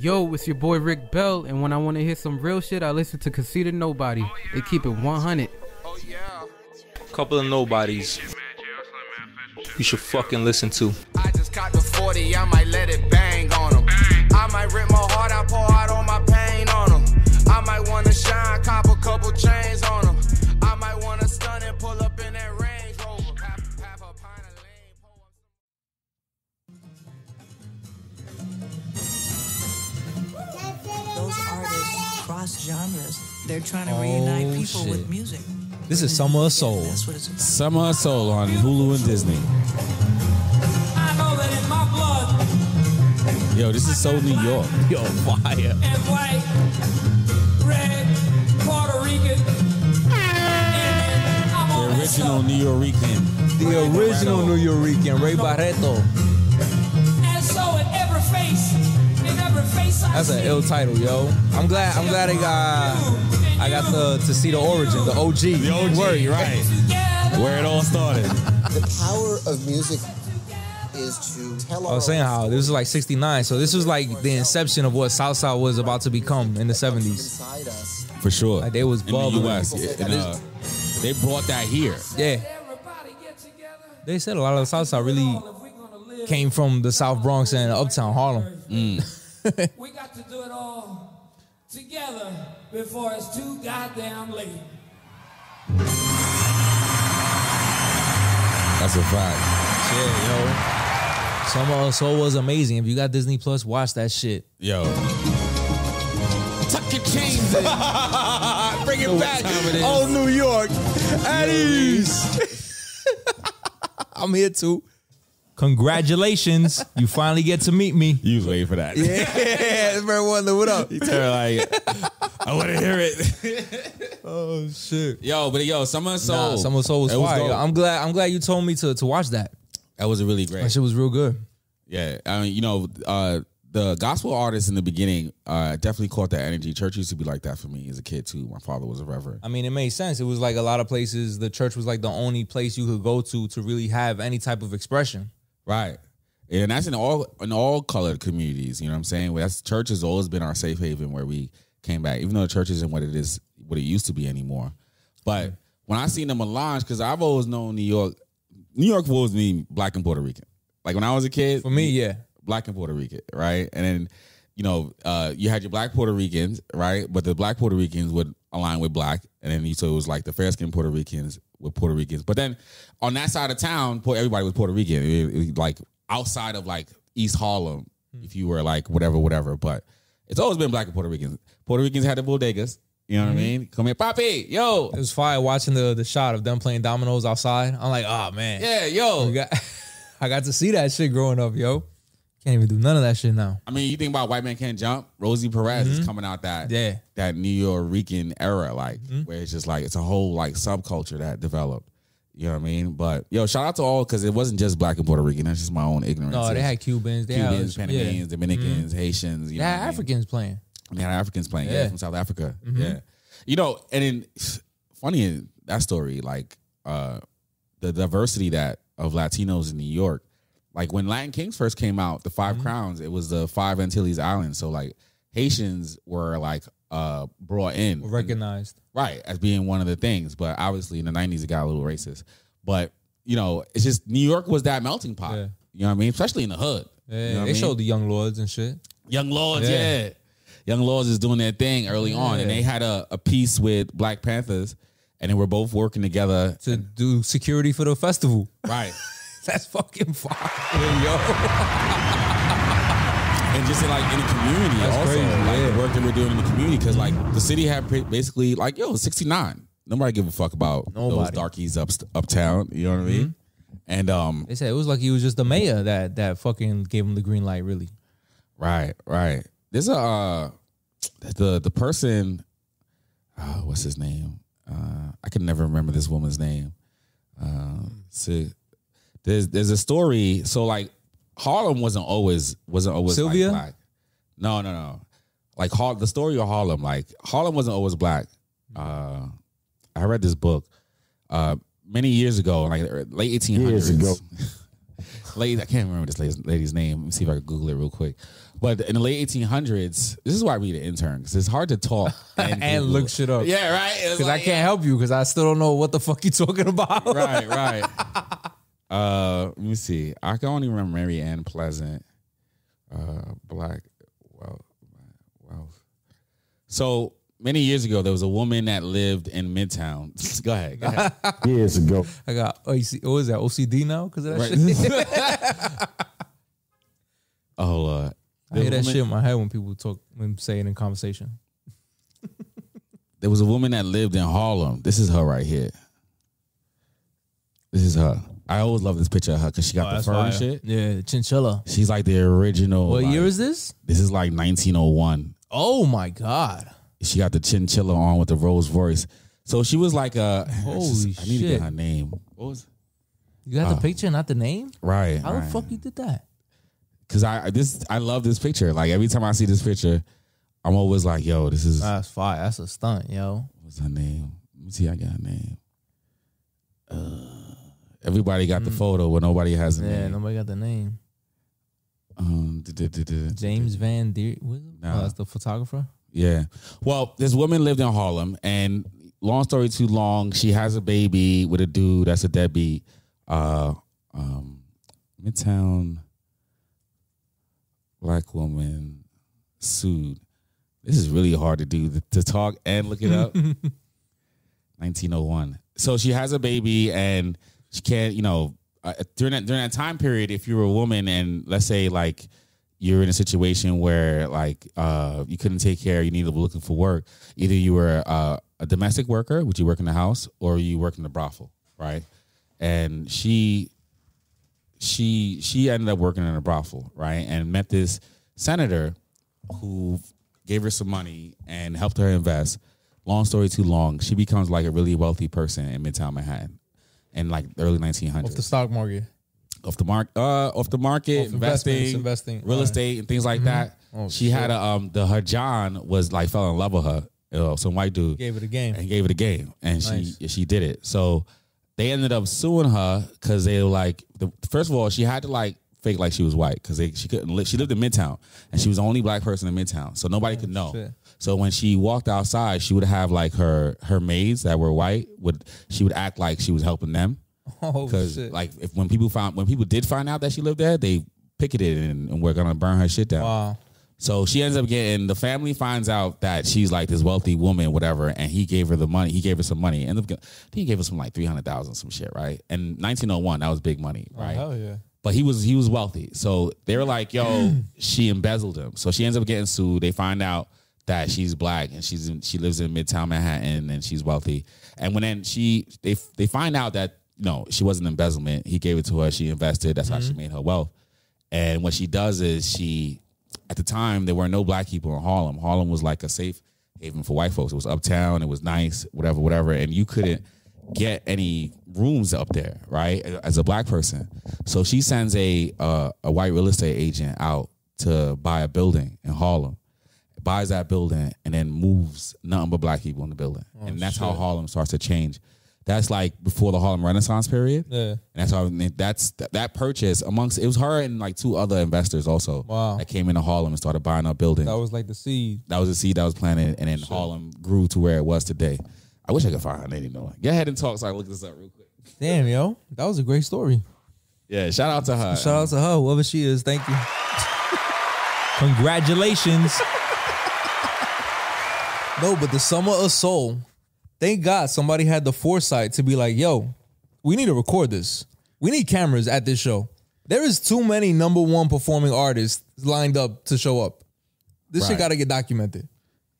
Yo, it's your boy Rick Bell, and when I want to hear some real shit, I listen to Conceited Nobody. They keep it 100. Couple of nobodies you should fucking listen to. I just caught the 40, I might let it bang on them. I might rip my heart, I pour out all my pain on them. I might wanna shine, cop a couple chains on them. I might wanna stun and pull up in that Range Rover. Half a pint of lean, Those artists cross genres. They're trying to reunite people with music. This is Summer of Soul. That's what it's about. Summer of Soul on Hulu and Disney. I know that in my blood. Yo, this is so New York. Yo, fire. And white, red, Puerto Rican. And I'm The on original New Yorican. The original New Yorican, Ray Barreto. And so in every face I That's an see. ill title, yo. I'm glad I got to see the origin, the OG. The OG, Word. right. Where it all started. The power of music is to tell I was saying how this was like 69, so this was like the inception of what Southside was about to become in the 70s. inside us. For sure. Like they was in the bubbling. U.S. They brought that here. Yeah. They said a lot of the Southside really came from the South Bronx and Uptown Harlem. We got to do it all together before it's too goddamn late. That's a fact. Yeah, yo. Summer of Soul was amazing. If you got Disney Plus, watch that shit. Yo. Tuck your chains in. Bring it back. Oh, New York. At ease. I'm here too. Congratulations. You finally get to meet me. You was waiting for that. Yeah, everyone, what up? You turn like, I want to hear it. Oh shit. Yo, Summer of Soul. Nah, Summer of Soul was It was fire. dope. I'm glad you told me to watch that. That was really great. That shit was real good. Yeah, I mean, the gospel artists in the beginning definitely caught that energy. Church used to be like that for me as a kid too. My father was a reverend. I mean, it made sense. It was like a lot of places, the church was like the only place you could go to really have any type of expression. Right. And that's in all colored communities, you know what I'm saying? That's church has always been our safe haven where we came back, even though the church isn't what it used to be anymore. But when I seen the melange, because I've always known New York has always been black and Puerto Rican. Like when I was a kid, For me, yeah. black and Puerto Rican, right? And then, you had your black Puerto Ricans, right? But the black Puerto Ricans would align with black. And then so it was like the fair-skinned Puerto Ricans with Puerto Ricans. But then on that side of town, everybody was Puerto Rican. It was like outside of like East Harlem, if you were like whatever. But it's always been black and Puerto Ricans. Puerto Ricans had the bodegas. You know what I mean? Come here, papi, yo. It was fire watching the shot of them playing dominoes outside. I'm like, oh man. Yeah, yo. I got to see that shit growing up, yo. Can't even do none of that shit now. I mean, you think about White Man Can't Jump, Rosie Perez is coming out that New Yorican era, like where it's just like it's a whole like subculture that developed. You know what I mean? But yo, shout out to all, because it wasn't just black and Puerto Rican. That's just my own ignorance. No, they had Cubans, Panamanians, Dominicans, Haitians. You They know had what I mean? Africans playing. They had Africans playing, from South Africa. Mm-hmm. Yeah. And then funny in that story, like the diversity of Latinos in New York. Like when Latin Kings first came out, the Five Crowns, it was the five Antilles Islands. So like Haitians were like brought in. Recognized. Right, as being one of the things. But obviously in the 90s it got a little racist. But, it's just New York was that melting pot. Yeah. You know what I mean? Especially in the hood. Yeah, You know what they I mean? showed the Young Lords and shit. Young Lords, yeah. Young Lords is doing their thing early on. And they had a piece with Black Panthers, and they were both working together to do security for the festival. Right. That's fucking fire, yo. And just in the community That's also. crazy, The work that we're doing in the community. Because the city had basically 69. Nobody give a fuck about those darkies uptown. You know what I mean? And they said it was like he was just the mayor that fucking gave him the green light, really. Right. There's the person, what's his name? I can never remember this woman's name. There's a story. So Harlem wasn't always Sylvia? black. No. The story of Harlem, Harlem wasn't always black. I read this book many years ago, late 1800s. Years ago. I can't remember this lady's name. Let me see if I can Google it real quick. But in the late 1800s, this is why I read an intern, because it's hard to talk and look shit up. Yeah, right. Because I can't help you because I still don't know what the fuck you talking about. Right. Let me see. I can only remember Mary Ann Pleasant. Black wealth. So many years ago, there was a woman that lived in Midtown. Go ahead. Years ago. I got, what is that, OCD now? Because of that shit? Oh, Lord. I hear that shit in my head when say it in conversation. There was a woman that lived in Harlem. This is her right here. This is her. I always love this picture of her because she got the fur and shit. Yeah, chinchilla. She's like the original. What year is this? This is like 1901. Oh my God. She got the chinchilla on with the Rolls Royce. So she was like a. Holy shit. I need to get her name. What was? You got the picture, not the name? Right. How the fuck you did that? Because I love this picture. Like every time I see this picture, I'm always like, yo, this is. That's fire. That's a stunt, yo. What's her name? Let me see. I got her name. Everybody got the photo, but nobody has a name. Yeah, nobody got the name. James Van Der. Oh, that's the photographer. Yeah. Well, this woman lived in Harlem, and long story too long, she has a baby with a dude that's a deadbeat. Midtown black woman sued. This is really hard to do, to talk and look it up. 1901. So she has a baby, and she can't, during that time period, if you were a woman and let's say like you're in a situation where like you couldn't take care, you needed to be looking for work, either you were a domestic worker, which you work in the house, or you work in the brothel, right? And she ended up working in a brothel, right? And met this senator who gave her some money and helped her invest. Long story too long, she becomes like a really wealthy person in Midtown Manhattan in like the early 1900s. Off the stock market. Off the market, investing, real estate and things like that. Oh, she had her John was like fell in love with her. Some white dude gave it a game, and nice. she did it. So they ended up suing her because they were like, first of all, she had to like fake like she was white because she couldn't live. She lived in Midtown, and she was the only black person in Midtown, so nobody could know. Shit. So when she walked outside, she would have like her maids that were white she would act like she was helping them. Oh shit! Like when people did find out that she lived there, they picketed and were gonna burn her shit down. Wow. So she ends up the family finds out that she's like this wealthy woman, whatever, and he gave her the money. He gave her some money. He gave her some like $300,000, some shit, right? And 1901, that was big money, right? Oh hell yeah. But he was wealthy. So they were like, yo, she embezzled him. So she ends up getting sued. They find out that she's black and she lives in Midtown Manhattan and she's wealthy. And when they find out that she wasn't embezzlement, he gave it to her, she invested, that's how she made her wealth. And what she does is at the time there were no black people in Harlem. Harlem was like a safe haven for white folks. It was uptown, it was nice, whatever, and you couldn't get any rooms up there, right? As a black person. So she sends a white real estate agent out to buy a building in Harlem. Buys that building and then moves nothing but black people in the building. And that's how Harlem starts to change. That's like before the Harlem Renaissance period. Yeah. And that's how that purchase it was her and like two other investors also. Wow. That came into Harlem and started buying up buildings. That was like the seed. That was the seed that was planted, and then Harlem grew to where it was today. I wish I could find her name. Go ahead and talk so I can look this up real quick. Damn, yo. That was a great story. Yeah, shout out to her. Shout out to her, whoever she is. Thank you. Congratulations. No, but the Summer of Soul, thank God somebody had the foresight to be like, yo, we need to record this. We need cameras at this show. There is too many number one performing artists lined up to show up. This shit got to get documented.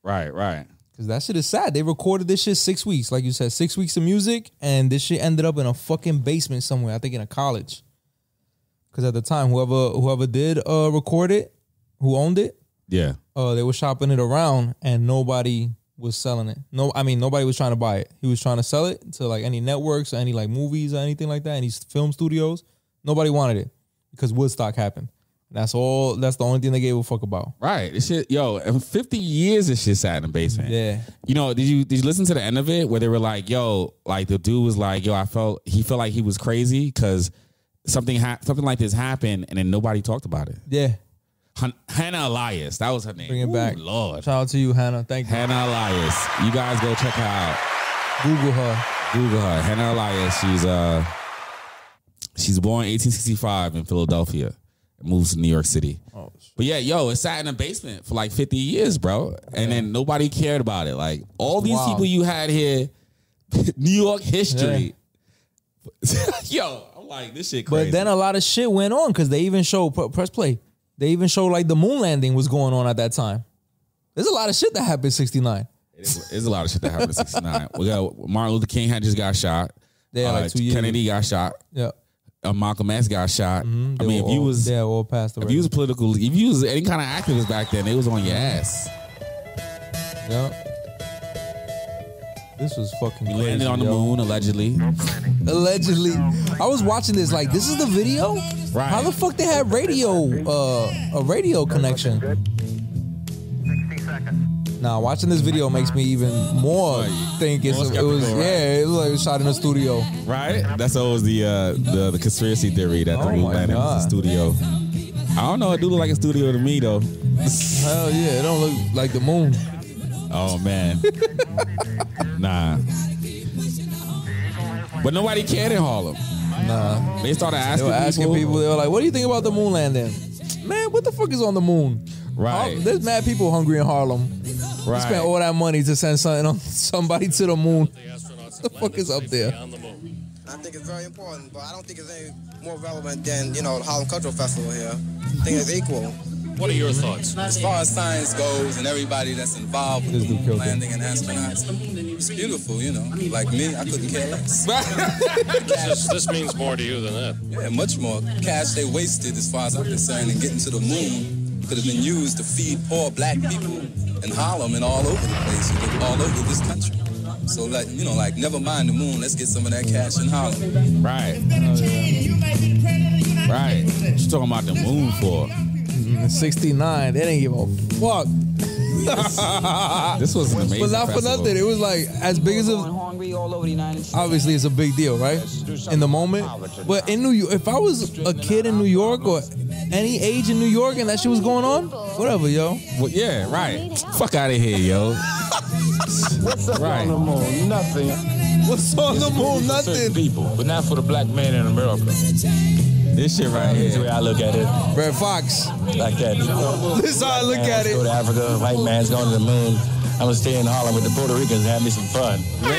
Right. Because that shit is sad. They recorded this shit 6 weeks. Like you said, 6 weeks of music, and this shit ended up in a fucking basement somewhere, I think in a college. Because at the time, whoever did record it, who owned it, yeah, they were shopping it around and nobody was selling it. Nobody was trying to buy it. He was trying to sell it to like any networks or any like movies or anything like that, any film studios. Nobody wanted it because Woodstock happened. That's the only thing they gave a fuck about. Right. This shit, in 50 years this shit sat in the basement. Yeah. Did you listen to the end of it where they were like, yo, like the dude was like, yo, he felt like he was crazy because something like this happened, and then nobody talked about it. Yeah. Hannah Elias, that was her name. Bring it back. Lord. Shout out to you, Hannah. Thank you. Hannah Elias. You guys go check her out. Google her. Google her. Hannah Elias. She's born 1865 in Philadelphia. Moves to New York City. Oh, but yeah, it sat in a basement for like 50 years, bro. And then nobody cared about it. Like all these people you had here, New York history. Yeah. I'm like, this shit crazy. But then a lot of shit went on because they even showed, press play. They even showed like the moon landing was going on at that time. There's a lot of shit that happened in 69. There's a lot of shit that happened in 69. We got Martin Luther King had just got shot. Yeah, like 2 years. Kennedy got shot. Yeah. Malcolm X got shot. Mm-hmm. I mean, if you was all passed away. If you was political, if you was any kind of activist back then, they was on your ass. Yeah. This was fucking crazy. Landed on the moon, allegedly. Allegedly. I was watching this like, this is the video? Right. How the fuck they had a radio connection? 60 seconds. Nah, watching this video makes me even more think it was like shot in a studio. Right? That's always the conspiracy theory that the moon landed was a studio. I don't know, it do look like a studio to me though. Hell yeah, it don't look like the moon. Oh man. Nah. But nobody cared in Harlem. Nah. They started asking people. They were like, what do you think about the moon landing? Man, what the fuck is on the moon? Right. There's mad people hungry in Harlem. Right. Spent all that money to send somebody to the moon. What the fuck is up there? I think it's very important, but I don't think it's any more relevant than, the Harlem Cultural Festival here. I think it's equal. What are your thoughts? As far as science goes and everybody that's involved with the moon landing and astronauts, it's beautiful, Like me, I couldn't care less. This means more to you than that. Yeah, much more. Cash they wasted, as far as I'm concerned, in getting to the moon could have been used to feed poor black people in Harlem and all over the place, all over this country. So, never mind the moon. Let's get some of that cash in Harlem. Right. Right. What you talking about the moon for? 69. They didn't give a fuck. This was an amazing But not for festival. nothing. It was like as big as obviously it's a big deal, right? In the moment. But in New York, if I was a kid in New York or any age in New York and that shit was going on, whatever, yo. Well, yeah, right. Fuck out of here, yo. What's up on the moon? Nothing. What's on the moon? Nothing. People, but not for the black man in America. This shit right here. That's the way I look at it. Red Fox. Like that. This is how I look at it. Go to Africa, white man's going to the moon. I'm going to stay in Harlem with the Puerto Ricans and have me some fun. There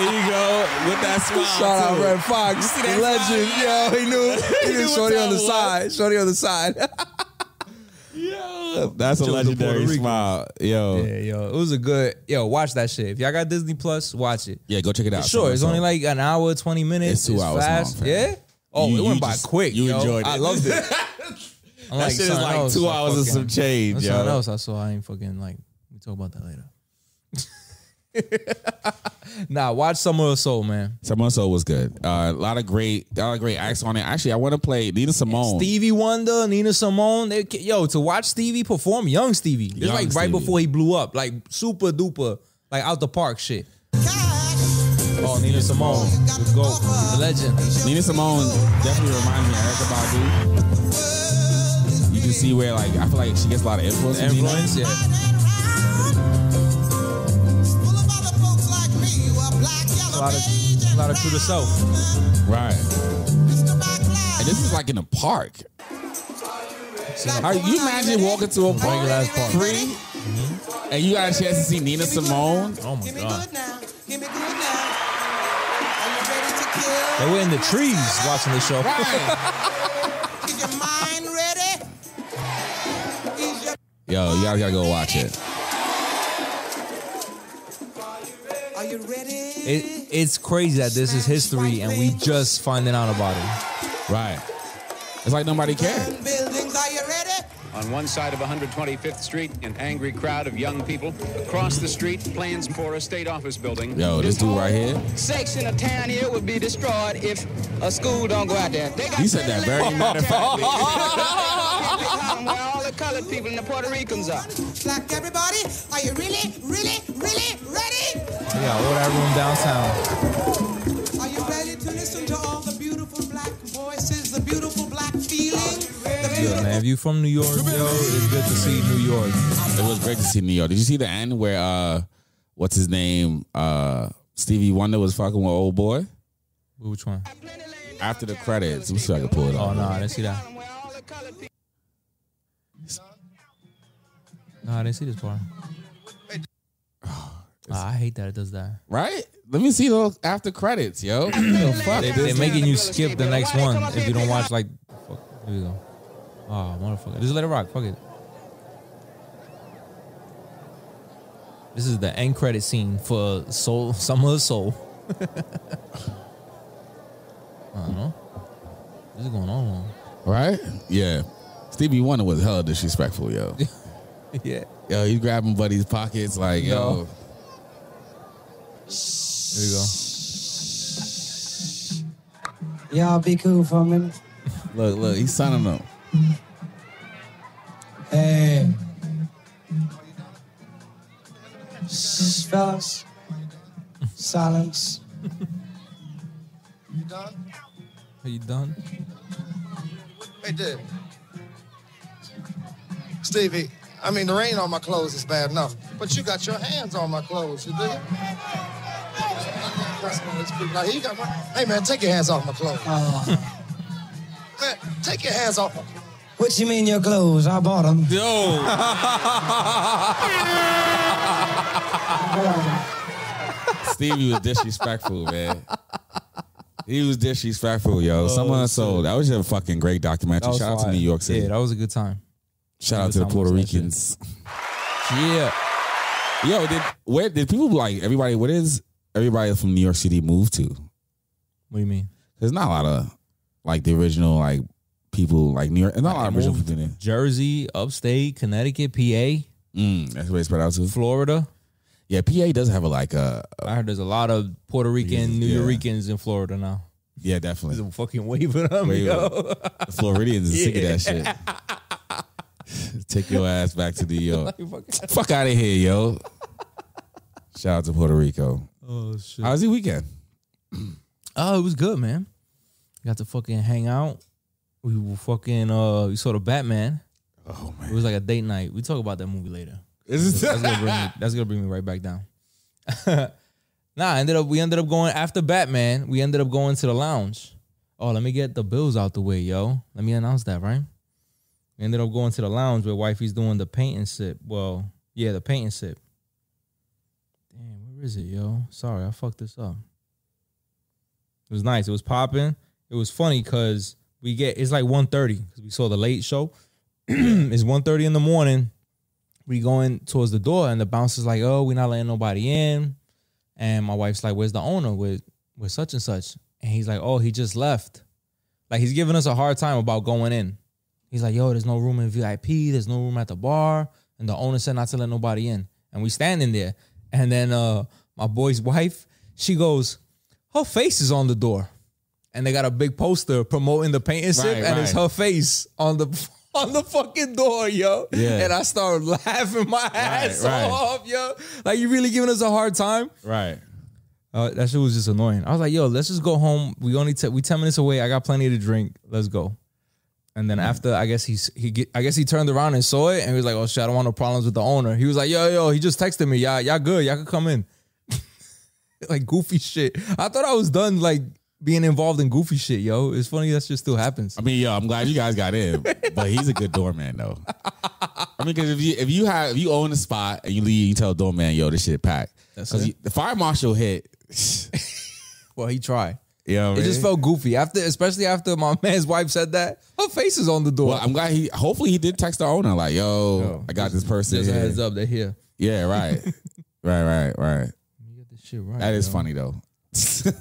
you go. With that smile. Shout out Red Fox. The legend. Yo, he knew Shorty on the side. Shorty on the side. That's a legendary smile. Yo. Yeah, yo. It was a good, watch that shit. If y'all got Disney Plus, watch it. Yeah, go check it out. Sure, it's only like an hour, 20 minutes. It's 2 hours fast. long, fam. Yeah? Oh, it went by quick. You enjoyed it. I loved it. That shit is like 2 hours and some change, yo. Something else I saw. I ain't fucking we talk about that later. Nah, watch Summer of Soul, man. Summer of Soul was good. A lot of great acts on it. Actually, I want to play Nina Simone. Stevie Wonder, Nina Simone. To watch Stevie perform, young Stevie. It's like right before he blew up. Like super duper, like out the park shit. Oh, Nina Simone. The GOAT. The legend. Nina Simone definitely reminds me of Erykah Badu. You can see where I feel like she gets a lot of influence. Yeah. A lot of true to self. Right. And this is like in a park. How you imagine walking to a park free and you got a chance to see Nina Simone? Oh my God. They were in the trees watching the show. Yo, you guys gotta go watch it. Are you ready? It's crazy that this is history and we just finding out about it. Right. It's like nobody cared. Buildings, are you ready? On one side of 125th Street, an angry crowd of young people. Across the street, plans for a state office building. Yo, this dude right here. Section of town here would be destroyed if a school don't go out there. He said that very matter of fact. Where all the colored people and the Puerto Ricans are. Black everybody, are you really, really, really ready? Yeah, all that room downtown. good, man. If you from New York, yo, it's good to see New York. It was great to see New York. Did you see the end where what's his name? Stevie Wonder was fucking with old boy? Which one? After the credits. Let me see if I can pull it Oh off. no, I didn't see that. No, I didn't see this part. I hate that it does that. Right? Let me see those after credits, yo. Fuck. They're making you skip the next one if you don't watch like. Fuck. Here we go. Oh, motherfucker. Just let it rock. Fuck it. This is the end credit scene for Soul, Summer of Soul. I don't know. This is going on. Right? Yeah. Stevie Wonder was hella disrespectful, yo. Yeah. Yo, he grabbing buddy's pockets like, yo. There you go. Y'all be cool for a minute. Look, he's signing them. Hey. Fellas. Silence. You done? Are you done? Hey, dude. Stevie, I mean, the rain on my clothes is bad enough, but you got your hands on my clothes, you dig? Like, you got hey, man, take your hands off my clothes. Man, take your hands off my clothes. What you mean your clothes? I bought them. Yo. Stevie was disrespectful, man. He was disrespectful, yo. Someone sold. That was just a fucking great documentary. Shout out to New York City. Yeah, that was a good time. Shout out to the Puerto Ricans. Yeah. Yo, did people like everybody? What is everybody from New York City move to? What do you mean? There's not a lot of like the original like people like New York. There's not a lot of original people in there. Jersey, upstate, Connecticut, PA. That's where they spread out to. Florida. Yeah, PA does have I heard there's a lot of Puerto Rican, New Yorkers in Florida now. Yeah, definitely. There's a fucking wave of them, yo. The Floridians are sick of that shit. Take your ass back to New York. Fuck out of here, yo. Shout out to Puerto Rico. Oh, shit. How was your weekend? Oh, it was good, man. Got to fucking hang out. We were fucking, we saw the Batman. Oh, man. It was like a date night. We talk about that movie later. Is that's gonna bring me right back down. We ended up going after Batman. We ended up going to the lounge. Oh, let me get the bills out the way, yo. Let me announce that, right? We ended up going to the lounge where wifey's doing the paint and sip. Well, yeah, the paint and sip. Damn, where is it, yo? Sorry, I fucked this up. It was nice. It was popping. It was funny because it's like 1:30 because we saw the late show. It's 1:30 in the morning. We going towards the door and the bouncer's like, oh, we're not letting nobody in. And my wife's like, where's the owner with such and such? And he's like, oh, he just left. Like, he's giving us a hard time about going in. He's like, yo, there's no room in VIP. There's no room at the bar. And the owner said not to let nobody in. And we standing there. And then my boy's wife, she goes, her face is on the door. And they got a big poster promoting the paint and sip. And it's her face on the fucking door, yo. Yeah. And I started laughing my ass off, yo. Like, you really giving us a hard time? Right. That shit was just annoying. I was like, yo, let's just go home. We 10 minutes away. I got plenty to drink. Let's go. And then after, I guess he turned around and saw it and he was like, oh shit, I don't want no problems with the owner. He was like, yo, he just texted me. Y'all good. Y'all can come in. Like goofy shit. I thought I was done like being involved in goofy shit, yo. It's funny that shit still happens. I mean, yo, I'm glad you guys got in, but he's a good doorman though. I mean, because if you own a spot and you leave, you tell the doorman, yo, this shit packed. Because the fire marshal hit. Well, he tried. Yeah, it just felt goofy especially after my man's wife said that. Her face is on the door. Well, I'm glad hopefully he did text the owner like, yo, I got this person. Just a here. heads up, they're here. Yeah, right. right. You get this shit right. That is funny though.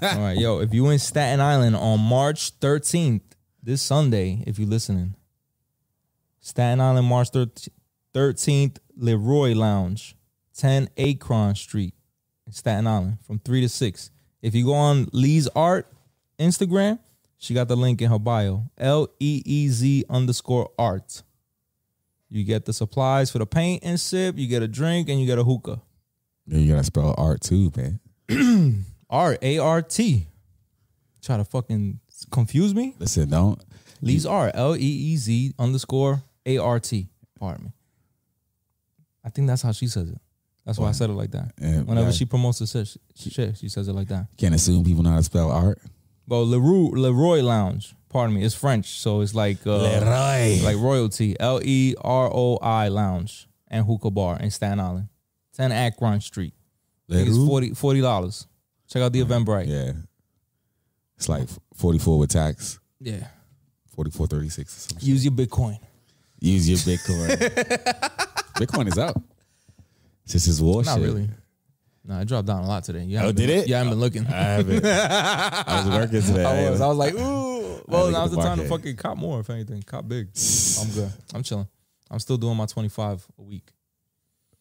All right, yo, if you in Staten Island on March 13th, this Sunday, if you're listening, Staten Island, March 13th, Leroy Lounge, 10 Akron Street in Staten Island from 3 to 6. If you go on Lee's Art Instagram, she got the link in her bio, LEEZ_art. You get the supplies for the paint and sip, you get a drink, and you get a hookah. Yeah, you gotta spell art too, man. Art, ART. Try to fucking Confuse me? Listen, don't. Lee's Art. LEEZ_ART. Pardon me. I think that's how she says it. That's why I said it like that. Whenever she promotes the shit, she says it like that. Can't assume people know how to spell art. But Leroy Lounge. Pardon me. It's French, so it's like Leroy. Like royalty. LEROI Lounge and Hookah Bar in Staten Island. 10 Akron Street. I think it's $40. Check out the Eventbrite. Yeah. It's like 44 with tax. Yeah. 44.36. Use your Bitcoin. Use your Bitcoin. Bitcoin is up. It's just his war Not shit. really. No, it dropped down a lot today. Did it? You haven't been looking. I haven't. I was working today. I was like, ooh. Well, now's the time to market. fucking cop more, if anything. Cop big. I'm good. I'm chilling. I'm still doing my 25 a week.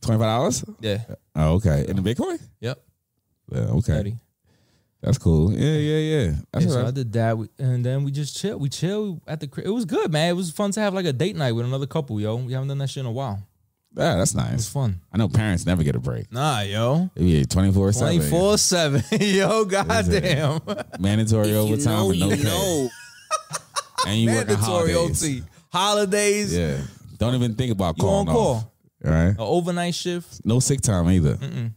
$25? Yeah. Oh, okay. In the Bitcoin? Yep. Yeah, okay. Steady. That's cool. Yeah. That's So right. I did that, and then we just chill. We chill at the crib. It was good, man. It was fun to have like a date night with another couple, yo. We haven't done that shit in a while. Yeah, that's nice. It was fun. I know parents never get a break. Nah, yo. It be 24/7. 24/7. Yo, goddamn. Mandatory overtime with no pay. know. And you work on Mandatory holidays. OT. Holidays. Yeah. Don't even think about You on calling call. off. All right. An overnight shift. No sick time either. And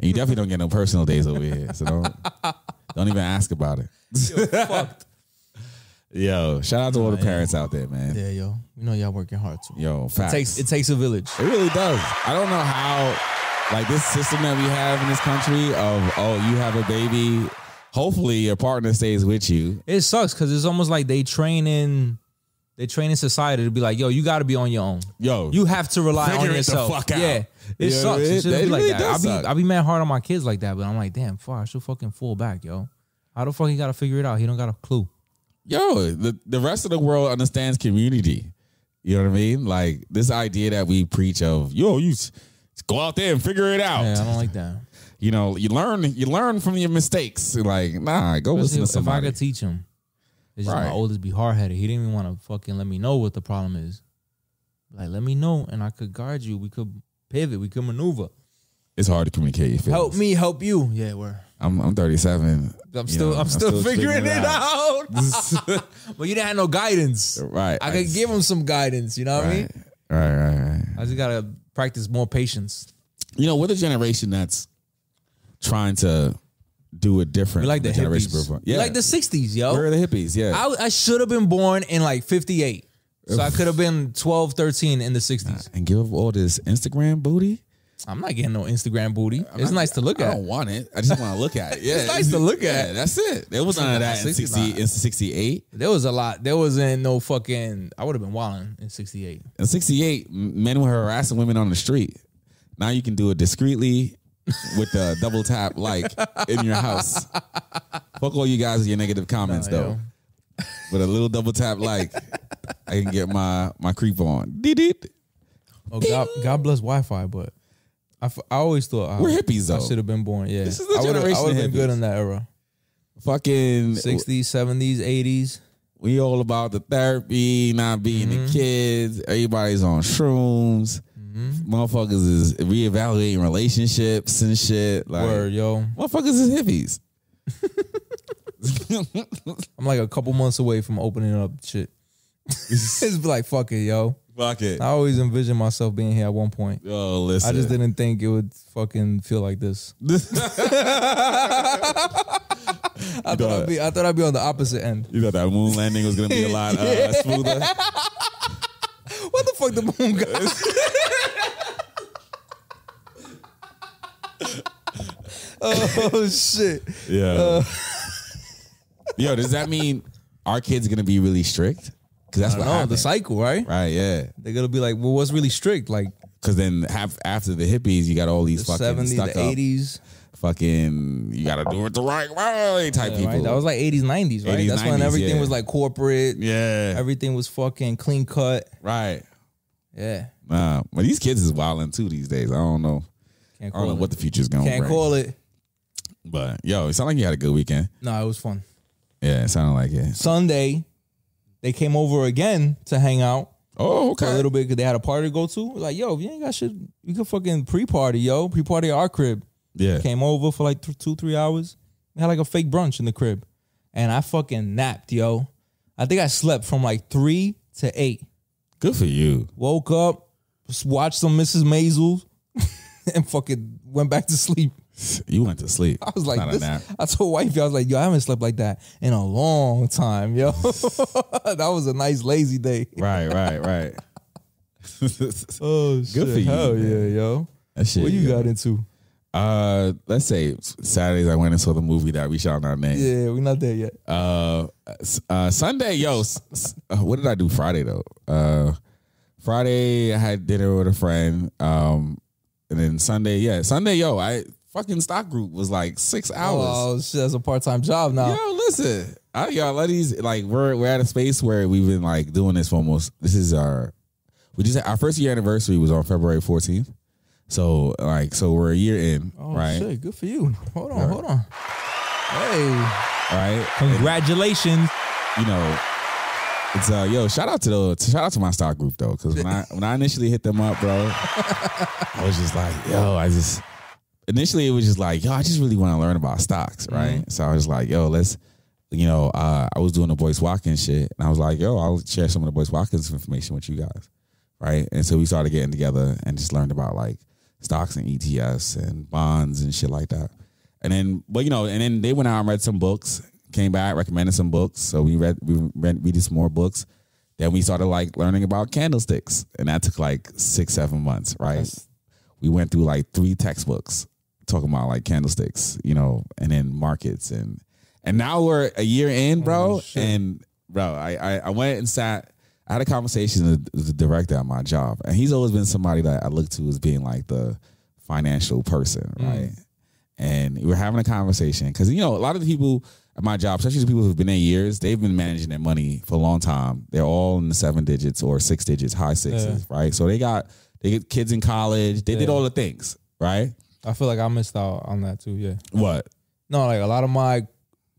you definitely don't get no personal days over here. So don't even ask about it. Yo, fucked. Yo, shout out to all the parents out there, man. Yeah, yo. We know y'all working hard too. Yo, facts. It takes a village. It really does. I don't know how, like, this system that we have in this country of, you have a baby, hopefully your partner stays with you. It sucks because it's almost like they train in society to be like, yo, you got to be on your own. Yo, you have to rely on figure it the yourself. fuck out. Yeah, it You know sucks. what I mean? It shouldn't It be like really that. does suck. I be mad hard on my kids like that, but I'm like, damn, fuck, I should fucking fall back, yo. How the fuck he got to figure it out? He don't got a clue. Yo, the rest of the world understands community. You know what I mean? Like, this idea that we preach of, yo, you go out there and figure it out. Yeah, I don't like that. You know, you learn from your mistakes. Like, nah, go listen to somebody. If I could teach him. It's just Right. my oldest be hard-headed. He didn't even want to fucking let me know what the problem is. Like, let me know, and I could guide you. We could pivot. We could maneuver. It's hard to communicate your feelings. Help me, help you. Yeah, we're. I'm 37. I'm still figuring it out. But you didn't have no guidance. Right. I could give him some guidance. You know what I mean? Right. I just gotta practice more patience. You know, we're the generation that's trying to do it different. We like the than generation hippies. before. We like the 60s, yo. We're the hippies, yeah. I should have been born in like 58. So I could have been 12, 13 in the 60s. And give up all this Instagram booty? I'm not getting no Instagram booty. It's nice to look at. I don't want it. I just want to look at it. Yeah. It's nice to look at. Yeah, that's it. There was none of that in 68. There was a lot. There wasn't no fucking. I would have been wilding in 68. In 68, men were harassing women on the street. Now you can do it discreetly with the double tap like in your house. Fuck all you guys with your negative comments though. With a little double tap like, I can get my creep on. Oh, God bless Wi-Fi, but I always thought we're hippies though. I should have been born. Yeah, This is the I would generation have of been hippies. good in that era. Fucking 60s, 70s, 80s. We all about the therapy, not being the kids. Everybody's on shrooms. Motherfuckers is reevaluating relationships and shit. Like, Word, yo. Motherfuckers is hippies. I'm like a couple months away from opening up shit. It's like, fuck it, yo. Fuck it. I always envisioned myself being here at one point. Yo, listen. I just didn't think it would fucking feel like this. I thought I'd be on the opposite end. You thought that moon landing was gonna be a lot smoother. What the fuck the moon goes? Oh shit. Yeah. Yo, does that mean our kids are gonna be really strict? Because that's what happened. The cycle, right? Right, yeah. They're gonna be like, well, what's really strict? Like, because then after the hippies, you got all these the fucking 70s, stuck the up, 80s. fucking, you gotta do it the right way type people. Right? That was like 80s, 90s, right? 80s, That's when 90s, everything yeah. was like corporate. Yeah. Everything was fucking clean cut. Right. Yeah. Nah, but these kids is wilding too these days. I don't know. I don't know what the future's gonna Can't bring. call it. But yo, it sounded like you had a good weekend. No, it was fun. Yeah, it sounded like it. Sunday, they came over again to hang out. Oh, okay. For a little bit because they had a party to go to. Like, yo, if you ain't got shit, you can fucking pre-party, yo. Pre-party at our crib. Yeah. Came over for like 2-3 hours. We had like a fake brunch in the crib. and I fucking napped, yo. I think I slept from like 3 to 8. Good for you. Woke up, watched some Mrs. Maisel, and fucking went back to sleep. You went to sleep. I was like, Not a nap. I told wifey, I was like, yo, I haven't slept like that in a long time, yo. That was a nice lazy day. Right. Oh shit! Good for you. Hell man. yeah, yo. That shit. What you got into? Let's say Saturdays I went and saw the movie that we shall not name. Yeah, we're not there yet. Sunday, yo, what did I do Friday though? Friday I had dinner with a friend. And then Sunday, yo, I fucking stock group was like 6 hours. Oh shit, that's a part-time job now. Yo, listen, y'all, these like we're at a space where we've been like doing this for almost. This is our first year anniversary was on February 14th. So we're a year in, right? Shit, good for you. Hold on. Hey, right? Congratulations. You know, it's shout out to my stock group though, because when I initially hit them up, bro, I was just like, initially it was just like, I just really want to learn about stocks, right? Mm-hmm. So I was like, let's, I was doing the Boyce Watkins shit, and I was like, I'll share some of the Boyce Watkins information with you guys, right? And so we started getting together and just learned about like stocks and ETFs and bonds and shit like that. And then, and then they went out and read some books, came back, recommended some books. So we read some more books. Then we started like learning about candlesticks, and that took like 6-7 months, right? We went through like 3 textbooks talking about like candlesticks, and then markets, and now we're a year in, bro. And bro, I went and sat. I had a conversation with the director at my job, and he's always been somebody that I look to as being like the financial person, right? And we were having a conversation because a lot of the people at my job, especially the people who've been there years, they've been managing their money for a long time. They're all in the 7 digits or 6 digits, high 6s, right? So they get kids in college. They did all the things, right? I feel like I missed out on that too. Yeah. What? No, like a lot of my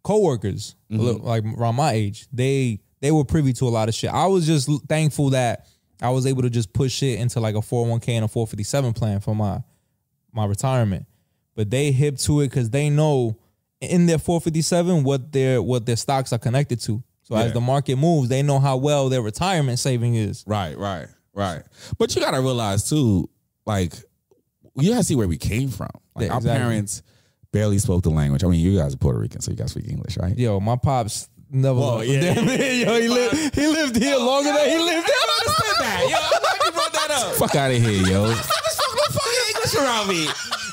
coworkers, like around my age, they were privy to a lot of shit. I was just thankful that I was able to just push it into like a 401k and a 457 plan for my retirement. But they hip to it because they know in their 457 what their stocks are connected to. So as the market moves, they know how well their retirement saving is. Right. But you gotta realize too, like, you gotta see where we came from. Like our parents barely spoke the language. I mean, you guys are Puerto Rican, so you guys speak English, right? Yo, my pops never. Whoa, yeah. Yo, he lived here longer than he lived there. I understood that. Yo, I'm glad you brought that up. Fuck out of here, yo. This fucking no fucking English around me.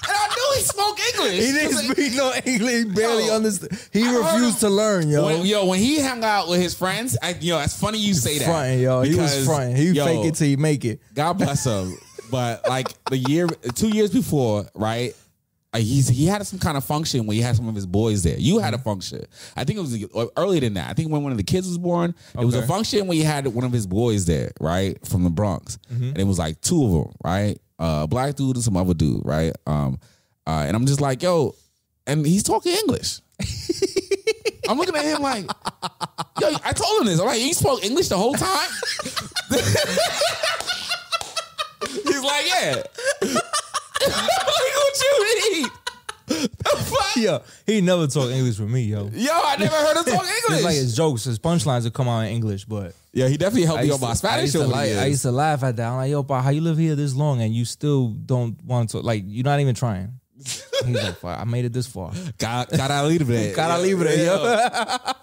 And I knew he spoke English. He didn't speak no English. He barely understood. He refused to learn, yo. When he hung out with his friends, it's funny you say that. Fronting, yo. He was fronting. He fake it till he make it. God bless him. But like 2 years before, right? He had some kind of function where he had some of his boys there. You had a function. I think it was earlier than that. I think when one of the kids was born, it was a function where he had one of his boys there, right, from the Bronx, and it was like 2 of them, right, a black dude and some other dude, right, and I'm just like, yo, and he's talking English. I'm looking at him like, yo, I told him this. I'm like, you spoke English the whole time? He's like, yeah. Like, what you mean? The fuck? Yo, he never talked English with me, yo. Yo, I never heard him talk English. It's like his jokes, his punchlines would come out in English, but yeah, he definitely helped me on my Spanish. I used to laugh at that. I'm like, yo, pa, how you live here this long and you still don't want to, like, you're not even trying. He's like, fuck, I made it this far. Cara libre. Cara libre, yo.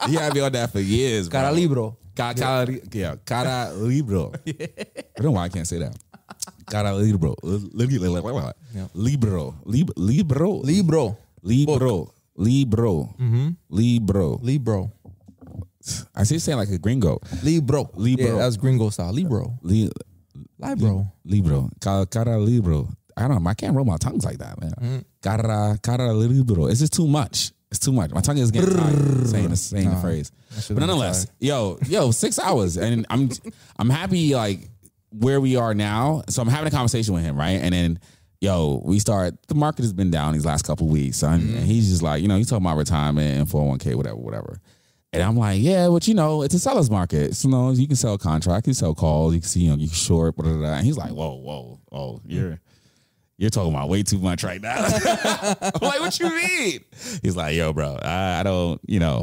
He had me on that for years, bro. Cara libro. Cara libro. I don't know why I can't say that. Cara libro. Libro. Libro. I see you saying like a gringo. Libro. Yeah, that's gringo style. Libro. Libro. Cara libro. I don't know. I can't roll my tongues like that, man. Cara libro. It's just too much. It's too much. My tongue is getting tired saying the phrase. But nonetheless, yo, 6 hours, and I'm happy like where we are now. So I'm having a conversation with him, right? And then, the market has been down these last couple of weeks, son. And he's just like, he's talking about retirement and 401k, whatever. And I'm like, yeah, but it's a seller's market. So, you can sell contracts, you can sell calls, you can see, you can short, blah, blah, blah. And he's like, whoa, you're you're talking about way too much right now. I'm like, what you mean? He's like, yo, bro, I don't,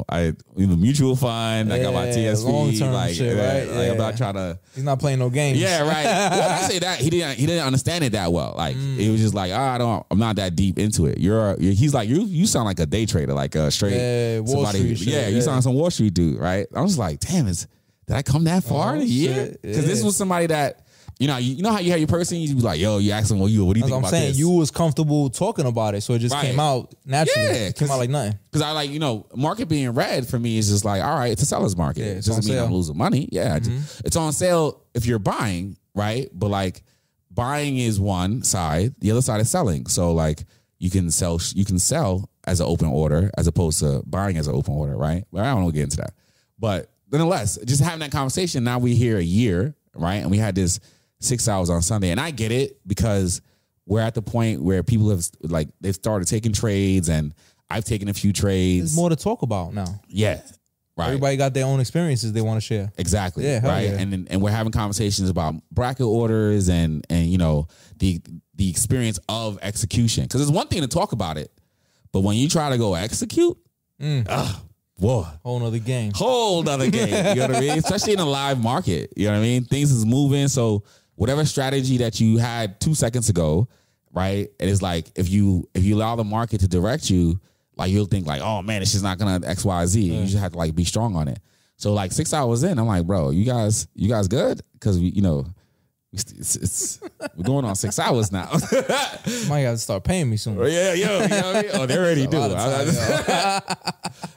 I mutual fund. I got my TSP. Long-term like, shit, right? Like, I'm not trying to. He's not playing no games. Yeah, right. Well, I say that he didn't understand it that well. Like it was just like, I'm not that deep into it. He's like, you sound like a day trader, like a straight Wall Street shit, you sound like some Wall Street dude, right? I was like, damn, did I come that far in a year? Because this was somebody that. You know how you have your person, you be like, yo, you ask them, what do you think about this? You was comfortable talking about it, so it just came out naturally. Yeah, it came out like nothing. Because I like, market being red for me is just like, all right, it's a seller's market. Yeah, it doesn't mean I'm losing money. Yeah, it's on sale if you're buying, right? But like, buying is one side, the other side is selling. So like, you can sell as an open order as opposed to buying as an open order, right? But I don't want to get into that. But nonetheless, just having that conversation. Now we here a year, right? And we had this 6 hours on Sunday. And I get it because we're at the point where people have they've started taking trades and I've taken a few trades. There's more to talk about now. Yeah. Right. Everybody got their own experiences they want to share. Exactly. Yeah. Right. Yeah. And we're having conversations about bracket orders and the experience of execution. Because it's one thing to talk about it, but when you try to go execute, whoa. Whole nother game. You know what I mean? Especially in a live market. You know what I mean? Things is moving. So whatever strategy that you had 2 seconds ago, right? It is like if you allow the market to direct you, like you'll think like, oh man, it's just not gonna XYZ. You just have to like be strong on it. So like 6 hours in, I'm like, bro, you guys good? Because we're going on 6 hours now. Might have to start paying me soon. Yeah, you know what I mean? Oh, they already do.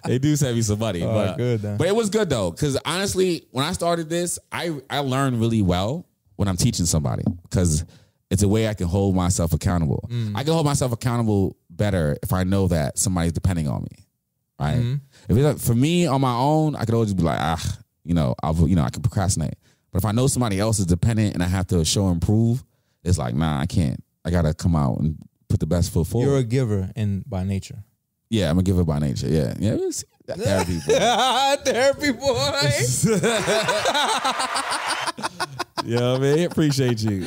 They do send me some money. But it was good though, because honestly, when I started this, I learned really well when I'm teaching somebody because it's a way I can hold myself accountable. I can hold myself accountable better if I know that somebody's depending on me, right? If it's like, for me on my own, I could always be like, I can procrastinate. But if I know somebody else is dependent and I have to show and prove, it's like, nah, I can't. I gotta come out and put the best foot forward. You're a giver by nature. Yeah, I'm a giver by nature. Yeah. Therapy boy. Therapy boy. Yeah, man, appreciate you.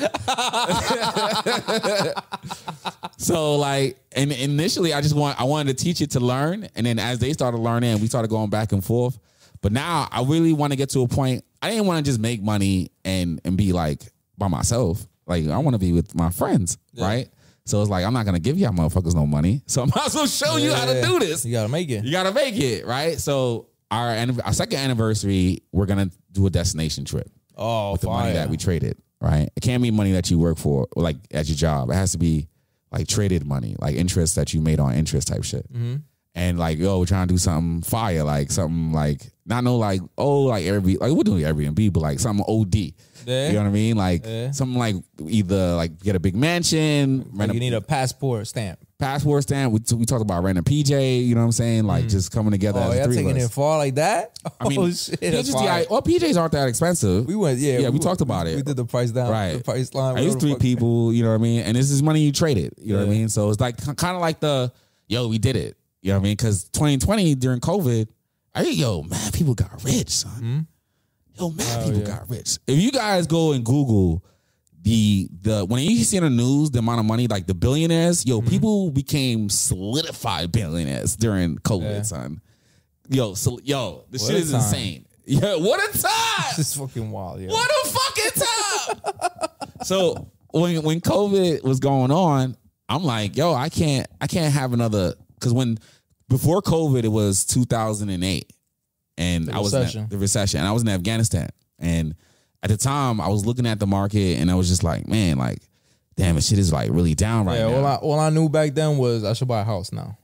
So like, and initially I wanted to teach it to learn, and then as they started learning, we started going back and forth. But now I really want to get to a point. I didn't want to just make money and be like by myself. Like I want to be with my friends, right? So it's like I'm not gonna give y'all motherfuckers no money. So I might as well show you how to do this. You gotta make it. Right? So our second anniversary, we're gonna do a destination trip. Oh, with the money that we traded, right? It can't be money that you work for, or like at your job. It has to be like traded money, like interest that you made on interest type shit. And like, we're trying to do something fire, like something like not no like Airbnb, like we're doing Airbnb, but like something OD. Yeah. You know what I mean? Like something like either like get a big mansion, you need a passport stamp. We talked about renting a PJ. You know what I'm saying? Like just coming together. Oh, as y'all three taking of us. it far like that? I mean, shit, PJs aren't that expensive. We went, we talked about it. We did the price down, right? The price line. I used 3 people. You know what I mean? And this is money you traded. You know what I mean? So it's like kind of like we did it. You know what I mean? Because 2020 during COVID, man, people got rich, son. People got rich. If you guys go and Google the when you see in the news the amount of money, like the billionaires, people became solidified billionaires during COVID, son. This shit is insane. Yeah, what a time! This is fucking wild. Yeah. What a fucking time! So when COVID was going on, I'm like, I can't have another. Because before COVID, it was 2008, and I was in the recession, and I was in Afghanistan, and at the time I was looking at the market, and I was just like, man, like, damn, this shit is like really down right now. All I knew back then was I should buy a house now.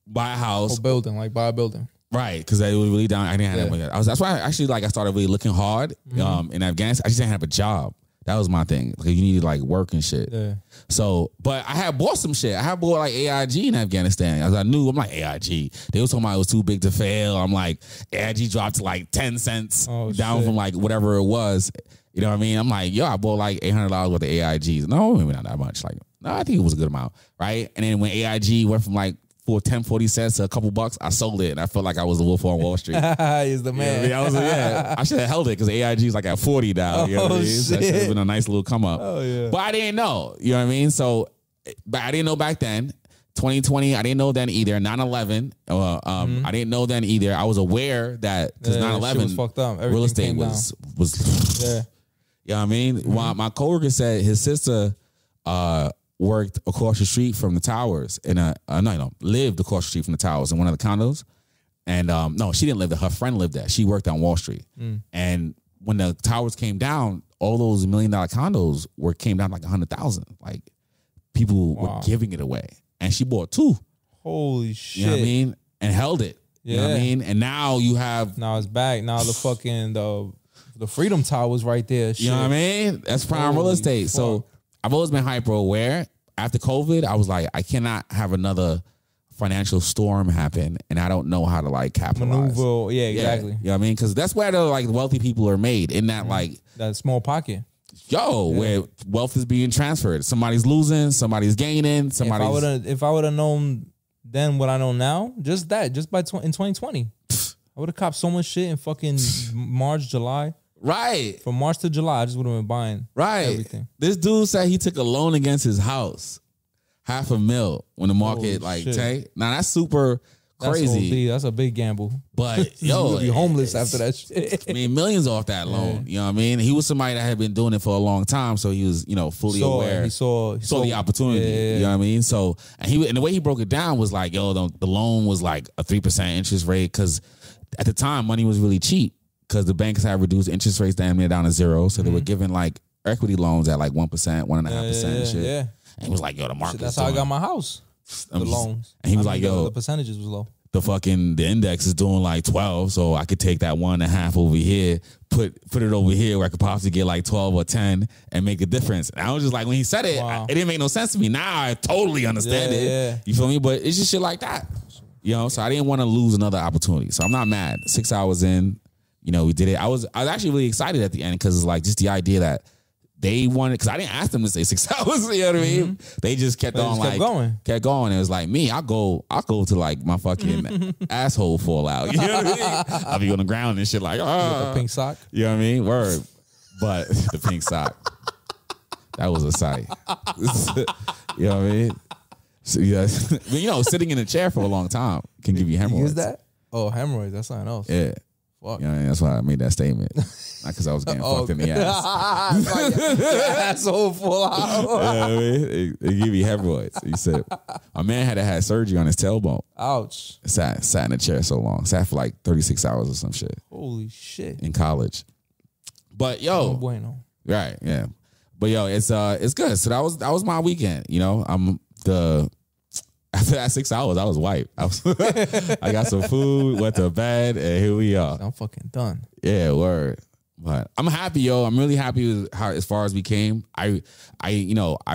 Buy a house, or building, like buy a building. Right, because it was really down. I didn't have that. That's why I started really looking hard in Afghanistan. I just didn't have a job. That was my thing. Like you needed like work and shit. Yeah. So, but I had bought some shit. I had bought like AIG in Afghanistan. As I'm like AIG. They was talking about it was too big to fail. I'm like AIG dropped to like 10 cents down from like whatever it was. You know what I mean? I'm like, I bought like $800 worth of AIGs. No, maybe not that much. Like, no, I think it was a good amount, right? And then when AIG went from like for 10-40 cents to a couple bucks, I sold it, and I felt like I was the wolf on Wall Street. He's the man. I should have held it because AIG is like at 40 now. You know what I mean? So that should have been a nice little come up. Oh yeah. But I didn't know. You know what I mean? So but I didn't know back then. 2020, I didn't know then either. 9/11, I didn't know then either. I was aware that because 9/11 was fucked up. Real estate was yeah. You know what I mean? My coworker said his sister worked across the street from the towers lived across the street from the towers in one of the condos. And no, she didn't live there. Her friend lived there. She worked on Wall Street. And when the towers came down, all those $1 million condos came down like 100,000. Like people were giving it away. And she bought 2. Holy shit. You know what I mean? And held it. You know what I mean? And now you have... Now it's back. Now the fucking... The Freedom Tower's right there. Shit. You know what I mean? That's prime real estate. Fuck. So I've always been hyper aware. After COVID, I was like, I cannot have another financial storm happen, and I don't know how to like capitalize. Maneuver. Yeah, exactly. You know what I mean? Because that's where the like wealthy people are made, in that like... That small pocket. Where wealth is being transferred. Somebody's losing, somebody's gaining, somebody's... If I would have known then what I know now, just in 2020, I would have copped so much shit in fucking March, July. Right. From March to July, I just would have been buying everything. This dude said he took a loan against his house, $500,000 when the market tanked. Now that's super crazy. That's a big gamble. But you'll be homeless after that shit. I mean, millions off that loan. You know what I mean? He was somebody that had been doing it for a long time, so he was, fully aware. He saw the opportunity. You know what I mean? So and the way he broke it down was like, the loan was like a 3% interest rate, because at the time money was really cheap, because the banks had reduced interest rates down to 0, so they were giving like equity loans at like 1%, 1.5% and shit. Yeah. And he was like, the market. That's how I got my house. The loans. And he was like, the percentages was low. The index is doing like 12, so I could take that 1.5 over here, put it over here where I could possibly get like 12 or 10 and make a difference. And I was just like, when he said it, it didn't make no sense to me. Now I totally understand it. Yeah. You feel me? But it's just shit like that. So I didn't want to lose another opportunity. So I'm not mad. 6 hours in, we did it. I was actually really excited at the end, because it's like just the idea that they wanted, because I didn't ask them to stay 6 hours. You know what I mean? They just kept kept going. It was like me. I'll go to like my fucking asshole fall out. You know what I mean? I'll be on the ground and shit like, the pink sock. You know what I mean? Word. But the pink sock, that was a sight. You know what I mean? So, sitting in a chair for a long time can give you hemorrhoids. Use that? Oh, hemorrhoids. That's something else. Yeah. Fuck. That's why I made that statement. Not because I was getting fucked in the ass. Asshole full out. It gave you hemorrhoids. He said, a man had had surgery on his tailbone. Ouch. Sat in a chair so long. Sat for like 36 hours or some shit. Holy shit. In college. But No bueno. Right, yeah. But it's good. So that was my weekend. After that 6 hours, I was wiped. I got some food, went to bed, and here we are. I'm fucking done. Yeah, word. But I'm happy, I'm really happy with how as far as we came. I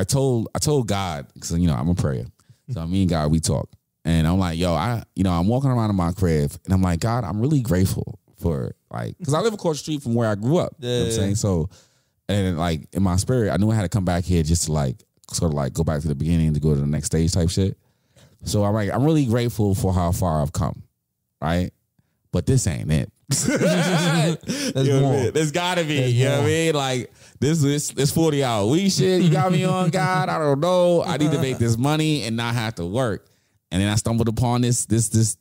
told God, because I'm a prayer. So me and God, we talk, and I'm like, I'm walking around in my crib, and I'm like, God, I'm really grateful for because I live across the street from where I grew up. You know what I'm saying? So, and like in my spirit, I knew I had to come back here just to sort of go back to the beginning to go to the next stage type shit. So I'm really grateful for how far I've come, right? But this ain't it. There's gotta be. You know what I mean? Like this 40-hour week shit you got me on, God. I don't know. I need to make this money and not have to work. And then I stumbled upon this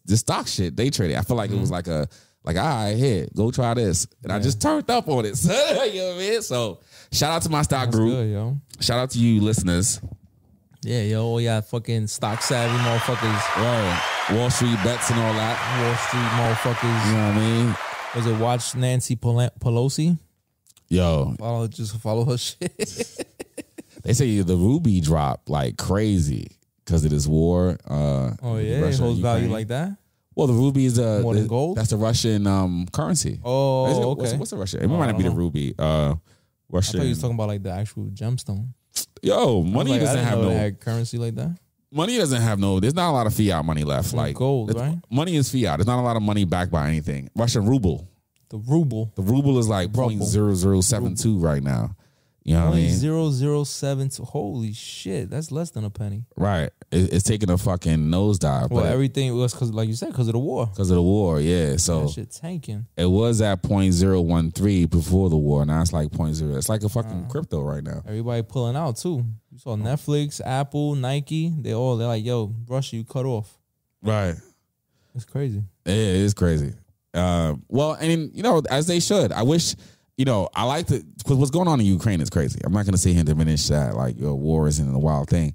stock shit, day trading. I feel like it was like all right, here, go try this. And I just turned up on it. You know what I mean? So shout out to my stock group. Good, yo. Shout out to you listeners. Yeah, fucking stock savvy motherfuckers. Right. Wall Street bets and all that. Wall Street motherfuckers. You know what I mean? Was it watch Nancy Pelosi? Yo. Follow her shit. They say the ruby dropped like crazy because of this war. It holds value like that? Well, the ruby is more than gold? That's the Russian currency. Oh, okay. What's the Russian? It might not be the ruby. Russian. I thought you was talking about like the actual gemstone. Yo, money doesn't have no currency like that. Money doesn't have no. There's not a lot of fiat money left. Like gold, right? Money is fiat. There's not a lot of money backed by anything. Russian ruble. The ruble is like 0.0072 right now. You know You know what I mean? 0.072. Holy shit, that's less than a penny. Right. It's taking a fucking nosedive. Well, but everything was because, like you said, because of the war. Because of the war, yeah. So that shit tanking. It was at 0.013 before the war. Now it's like 0.0. It's like a fucking crypto right now. Everybody pulling out too. You saw Netflix, Apple, Nike. They're like, yo, Russia, you cut off. Right. It's crazy. It is crazy. Well, and you know, as they should. I wish. You know, I like to, because what's going on in Ukraine is crazy. I'm not going to sit here and diminish that, like, war isn't a wild thing.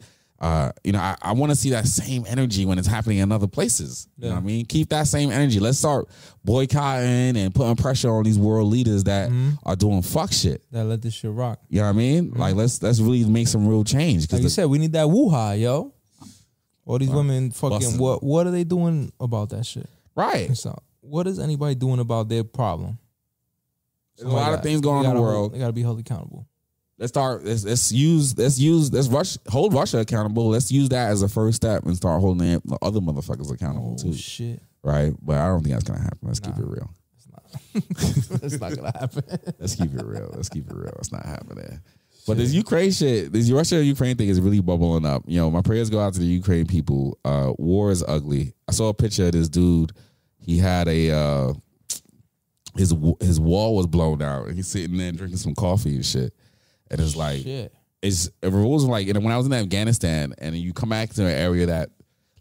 You know, I want to see that same energy when it's happening in other places. You know what I mean? Keep that same energy. Let's start boycotting and putting pressure on these world leaders that are doing fuck shit. That let this shit rock. You know what I mean? Like, let's really make some real change. Like you said, we need that woo-ha, yo. All these women fucking, busting. what are they doing about that shit? Right. So, what is anybody doing about their problem? There's a lot of things going on in the world. They got to be held accountable. Let's hold Russia accountable. Let's use that as a first step and start holding the other motherfuckers accountable too. Shit. Right? But I don't think that's gonna happen. Let's keep it real. It's not gonna happen. Let's keep it real. It's not happening. But this Ukraine shit, this Russia-Ukraine thing is really bubbling up. You know, my prayers go out to the Ukraine people. War is ugly. I saw a picture of this dude. He had a his wall was blown out, and he's sitting there drinking some coffee and shit. And it's like, it was like, when I was in Afghanistan, and you come back to an area that,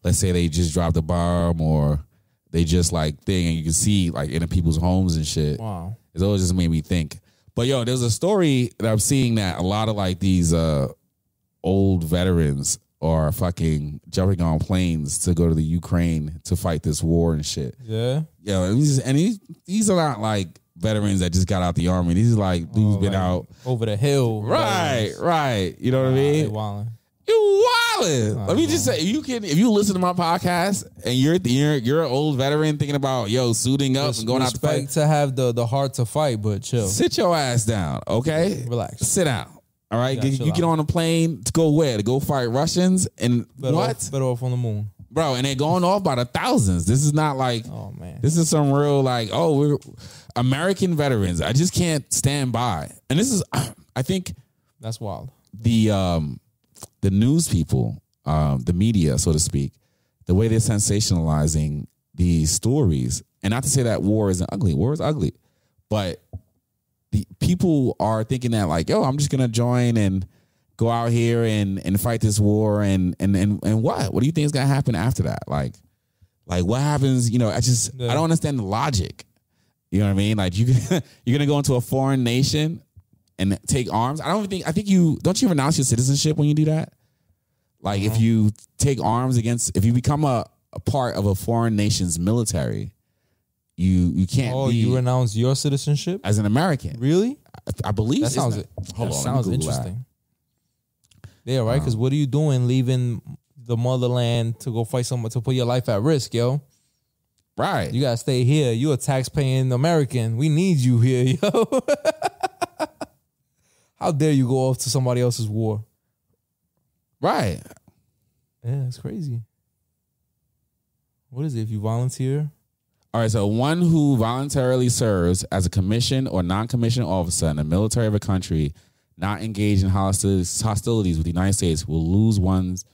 let's say they just dropped a bomb or they just like thing, and you can see like in people's homes and shit. Wow, it's always just made me think. But yo, there's a story that I'm seeing that a lot of like these old veterans are fucking jumping on planes to go to the Ukraine to fight this war and shit. Yeah. Yeah, these are not like veterans that just got out the army. These are like dudes been out over the hill. Right. You know what I mean? Wildin'. You wildin'. Let me just say, if you listen to my podcast and you're an old veteran thinking about suiting up and going out to fight, to have the heart to fight, but chill. Sit your ass down, okay? Relax. Sit down. All right, you get out. on a plane to go where? To go fight Russians and better off on the moon, bro. And they're going off by the thousands. This is not like, oh man, this is some real like, we're American veterans. I just can't stand by. And this is, I think that's wild. The news people, the media, so to speak, the way they're sensationalizing these stories, and not to say that war isn't ugly. War is ugly, but the people are thinking that like, I'm just gonna join and go out here and fight this war and what? What do you think is gonna happen after that? Like what happens? You know, I don't understand the logic. You know what I mean? Like you're gonna go into a foreign nation and take arms. Don't you renounce your citizenship when you do that? Like if you take arms if you become a part of a foreign nation's military, you can't be. You renounce your citizenship as an American? Really? I believe that sounds. Sounds interesting. Yeah, right. Because what are you doing leaving the motherland to go fight someone to put your life at risk, yo? Right. You gotta stay here. You a tax-paying American. We need you here, yo. How dare you go off to somebody else's war? Right. Yeah, it's crazy. What is it if you volunteer? All right, so one who voluntarily serves as a commissioned or non-commissioned officer in the military of a country not engaged in hostilities with the United States will lose one's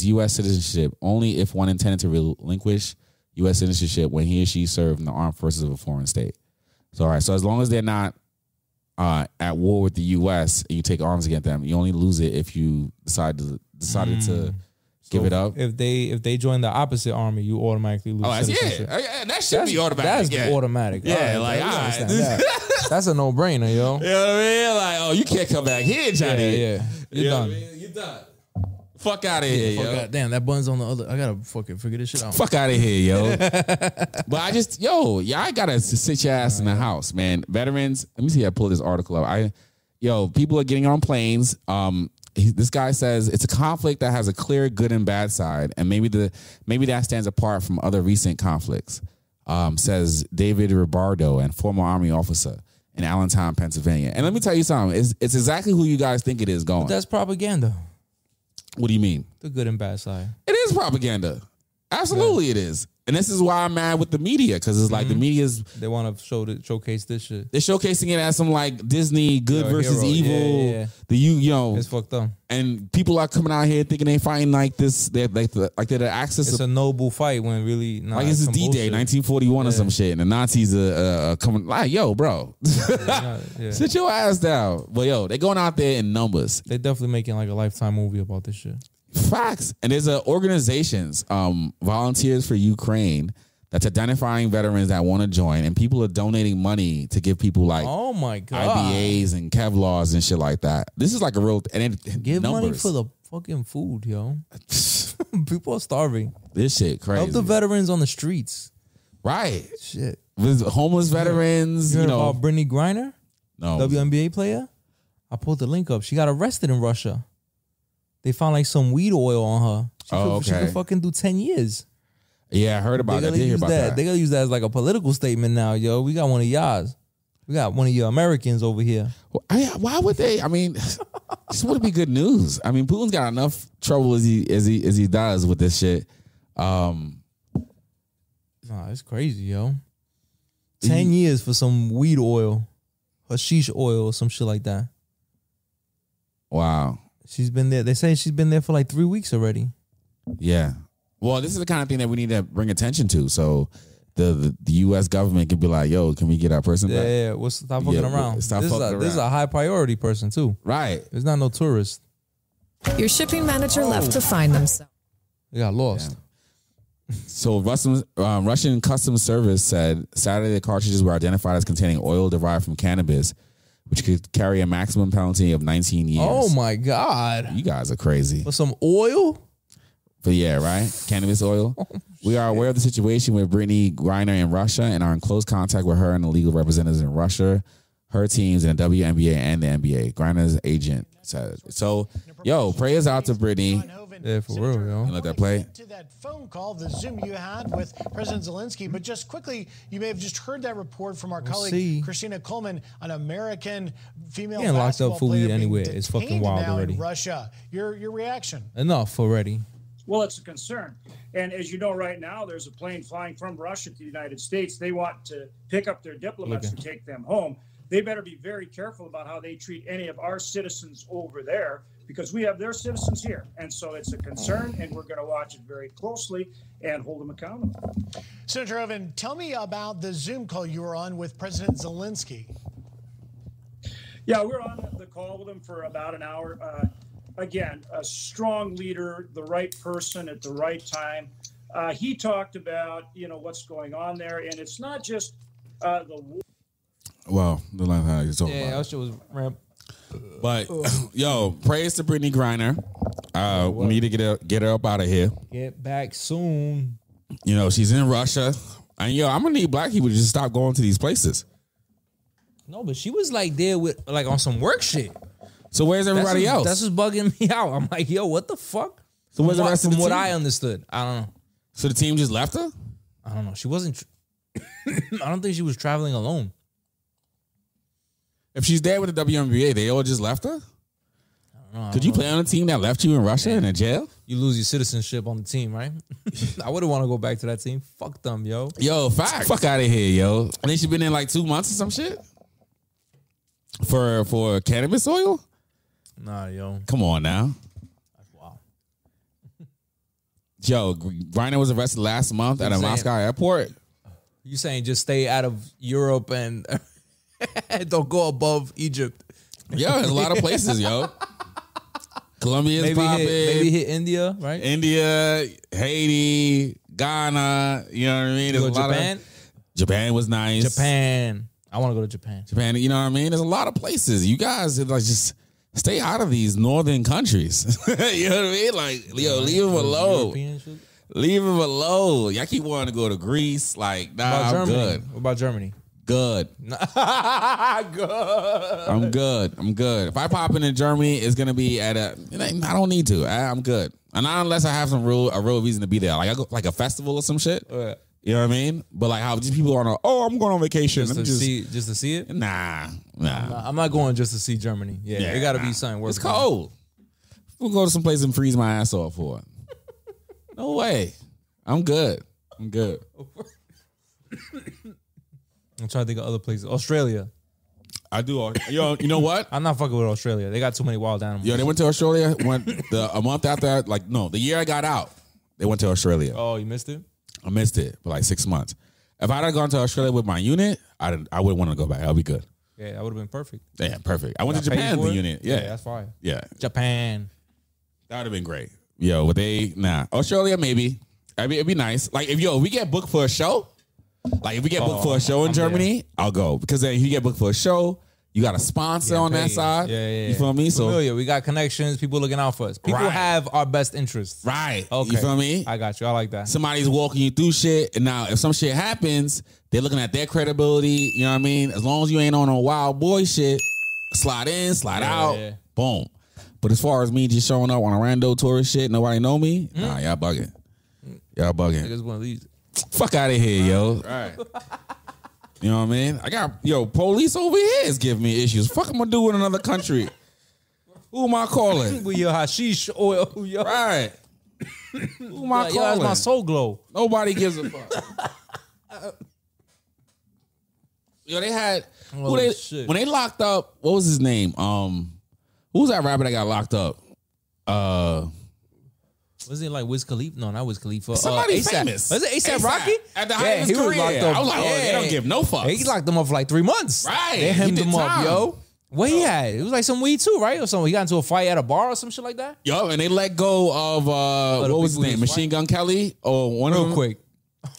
U.S. citizenship only if one intended to relinquish U.S. citizenship when he or she served in the armed forces of a foreign state. So, all right, so as long as they're not at war with the U.S. and you take arms against them, you only lose it if you decided to give it up. If they join the opposite army, you automatically lose citizenship. That should be automatic. That's automatic. Yeah, that's a no-brainer, yo. You know what I mean? Like, you can't come back here, Johnny. Yeah. You're done. You're done. Fuck out of here, yo. Damn, that button's on the other. I gotta fucking figure this shit out. Fuck out of here, yo. But I gotta sit your ass in the house, man. Veterans, let me see. I pull this article up. People are getting on planes. This guy says it's a conflict that has a clear good and bad side, and maybe that stands apart from other recent conflicts. Says David Ribardo, and former Army officer in Allentown, Pennsylvania. And let me tell you something. It's exactly who you guys think it is going. But that's propaganda. What do you mean? The good and bad side. It is propaganda. Absolutely, it is. And this is why I'm mad with the media, because it's like the media's They want to showcase this shit. they're shocasing it as some like Disney good Yo, versus hero. evil. Yeah. You know, It's fucked up. and people are coming out here thinking they fighting like this. They're like they're the axis. It's of, a noble fight when really like this is some D-Day, bullshit. 1941 or some shit, and the Nazis are coming. Like, yo, bro, Yeah. sit your ass down. But yo, they're going out there in numbers. They definitely making like a Lifetime movie about this shit. Facts. And there's organizations, Volunteers for Ukraine, that's identifying veterans that want to join, and people are donating money to give people like Oh my god. IBAs and Kevlars and shit like that. This is like a real and it, Give money numbers. for the fucking food, yo. People are starving. This shit crazy. Help the veterans on the streets. Right. Shit. With homeless veterans, You you heard know. about Brittany Griner, No. WNBA player? I pulled the link up. She got arrested in Russia. They found like some weed oil on her. She could fucking do 10 years. Yeah, I heard about that. I did hear about that. They gotta use that as like a political statement now, yo. We got one of y'all's. We got one of your Americans over here. Why would they? I mean, this would be good news. I mean, Putin's got enough trouble as he does with this shit. Nah, it's crazy, yo. 10 years for some weed oil, hashish oil, or some shit like that. Wow. She's been there. They say she's been there for like 3 weeks already. Yeah. Well, this is the kind of thing that we need to bring attention to. So the U.S. government can be like, yo, can we get our person back? Yeah, we'll stop fucking around. Stop This fucking around. is a high priority person too. Right. It's not no tourist. Your shipping manager left to find themselves. They got lost. So Russian Customs Service said Saturday the cartridges were identified as containing oil derived from cannabis, which could carry a maximum penalty of 19 years. Oh my God. You guys are crazy. For some oil? But yeah, right? Cannabis oil. We are aware of the situation with Brittany Griner in Russia and are in close contact with her and the legal representatives in Russia, her teams in the WNBA and the NBA. Griner's agent said. So, yo, prayers out to Brittany. Yeah, for real, yo. Let that play. To that phone call, the Zoom you had with President Zelensky, but just quickly, you may have just heard that report from our colleague Christina Coleman, an American female Getting locked up basketball for player weed being anywhere is fucking detained wild now already. in Russia. Your reaction? Enough already. Well, it's a concern. And as you know, right now, there's a plane flying from Russia to the United States. They want to pick up their diplomats and take them home. They better be very careful about how they treat any of our citizens over there, because we have their citizens here. And so it's a concern, and we're going to watch it very closely and hold them accountable. Senator Oven, tell me about the Zoom call you were on with President Zelensky. Yeah, we're on the call with him for about an hour. Again, a strong leader, the right person at the right time. He talked about, what's going on there, and it's not just the war. Well, the line how you talking Yeah, about. that shit was ramp. But yo, praise to Brittany Griner. We need to get her up out of here. Get back soon. You know, she's in Russia. And yo, I'm gonna need black people to just stop going to these places. No, but she was like there with like on some work shit. So where's everybody else? That's what's bugging me out. I'm like, yo, what the fuck? So where's the rest of the From what team? I understood, I don't know. So the team just left her? I don't know. She wasn't. I don't think she was traveling alone. If she's there with the WNBA, they all just left her? I don't know. Could you play on a team that left you in Russia in a jail? You lose your citizenship on the team, right? I wouldn't want to go back to that team. Fuck them, yo. Yo, facts. Fuck out of here, yo. I think she been in like 2 months or some shit for cannabis oil. Nah, yo. Come on now. That's wild. Yo, Griner was arrested last month at a Moscow airport. You saying just stay out of Europe and don't go above Egypt? Yo, there's a lot of places, yo. Colombia's popping. Maybe hit India, right? India, Haiti, Ghana. You know what I mean? Go Japan? Japan was nice. Japan. I want to go to Japan. Japan, you know what I mean? There's a lot of places. You guys like just stay out of these northern countries. You know what I mean? Like, yo, leave them alone. Leave them alone. Y'all keep wanting to go to Greece. Like, nah, I'm good. What about Germany? Good. Good. I'm good. I'm good. If I pop into Germany, it's gonna be at a. I don't need to. I'm good. And not unless I have some a real reason to be there. Like I go like a festival or some shit. You know what I mean? But like how just people are on. I'm going on vacation. Just to see it? Nah. I'm not going just to see Germany. Yeah, it got to be something worth. It's cold. We'll go to some place and freeze my ass off for it. No way. I'm good. I'm good. I'm trying to think of other places. Australia. I do. Yo, you know what? I'm not fucking with Australia. They got too many wild animals. Yo, they went to Australia a month after, the year I got out, they went to Australia. Oh, you missed it? I missed it for like 6 months. If I'd have gone to Australia with my unit, I wouldn't want to go back. I'll be good. Yeah, that would have been perfect. Yeah, perfect. I went to Japan with the unit. Yeah. That's fine. Yeah. Japan. That would have been great. Yo, but Australia, maybe. I mean, it'd be nice. Like, if we get booked for a show, like if we get booked for a show in Germany, I'll go. Because then if you get booked for a show, you got a sponsor on that side. Yeah. You feel me? Familiar. We got connections. People looking out for us. People have our best interests. Right. Okay. You feel me? I got you. I like that. Somebody's walking you through shit. And now if some shit happens, they're looking at their credibility. You know what I mean? As long as you ain't on a wild boy shit, slide in, slide out. Yeah. Boom. But as far as me just showing up on a rando tourist shit, nobody know me? Nah, y'all bugging. Y'all bugging. Niggas one of these. Fuck out of here, yo. Right. You know what I mean? I got, police over here is giving me issues. Fuck am I do in another country? Who am I calling? With your hashish oil. Yo. Right. Who am I calling? Yo, that's my soul glow. Nobody gives a fuck. Yo, they had, when they locked up, what was his name? Who was that rapper that got locked up? Was it like Wiz Khalifa? No, not Wiz Khalifa. Somebody A$AP. famous. Was it A$AP Rocky? At the height of his career. I was like, they don't give no fucks. He locked them up for like 3 months. Right. They hemmed He did him up, time. yo. What he had? It was like some weed too, right? Or something. He got into a fight at a bar or some shit like that? Yo, and they let go of, what was his name? Machine Gun Kelly? Or one of them? Real quick.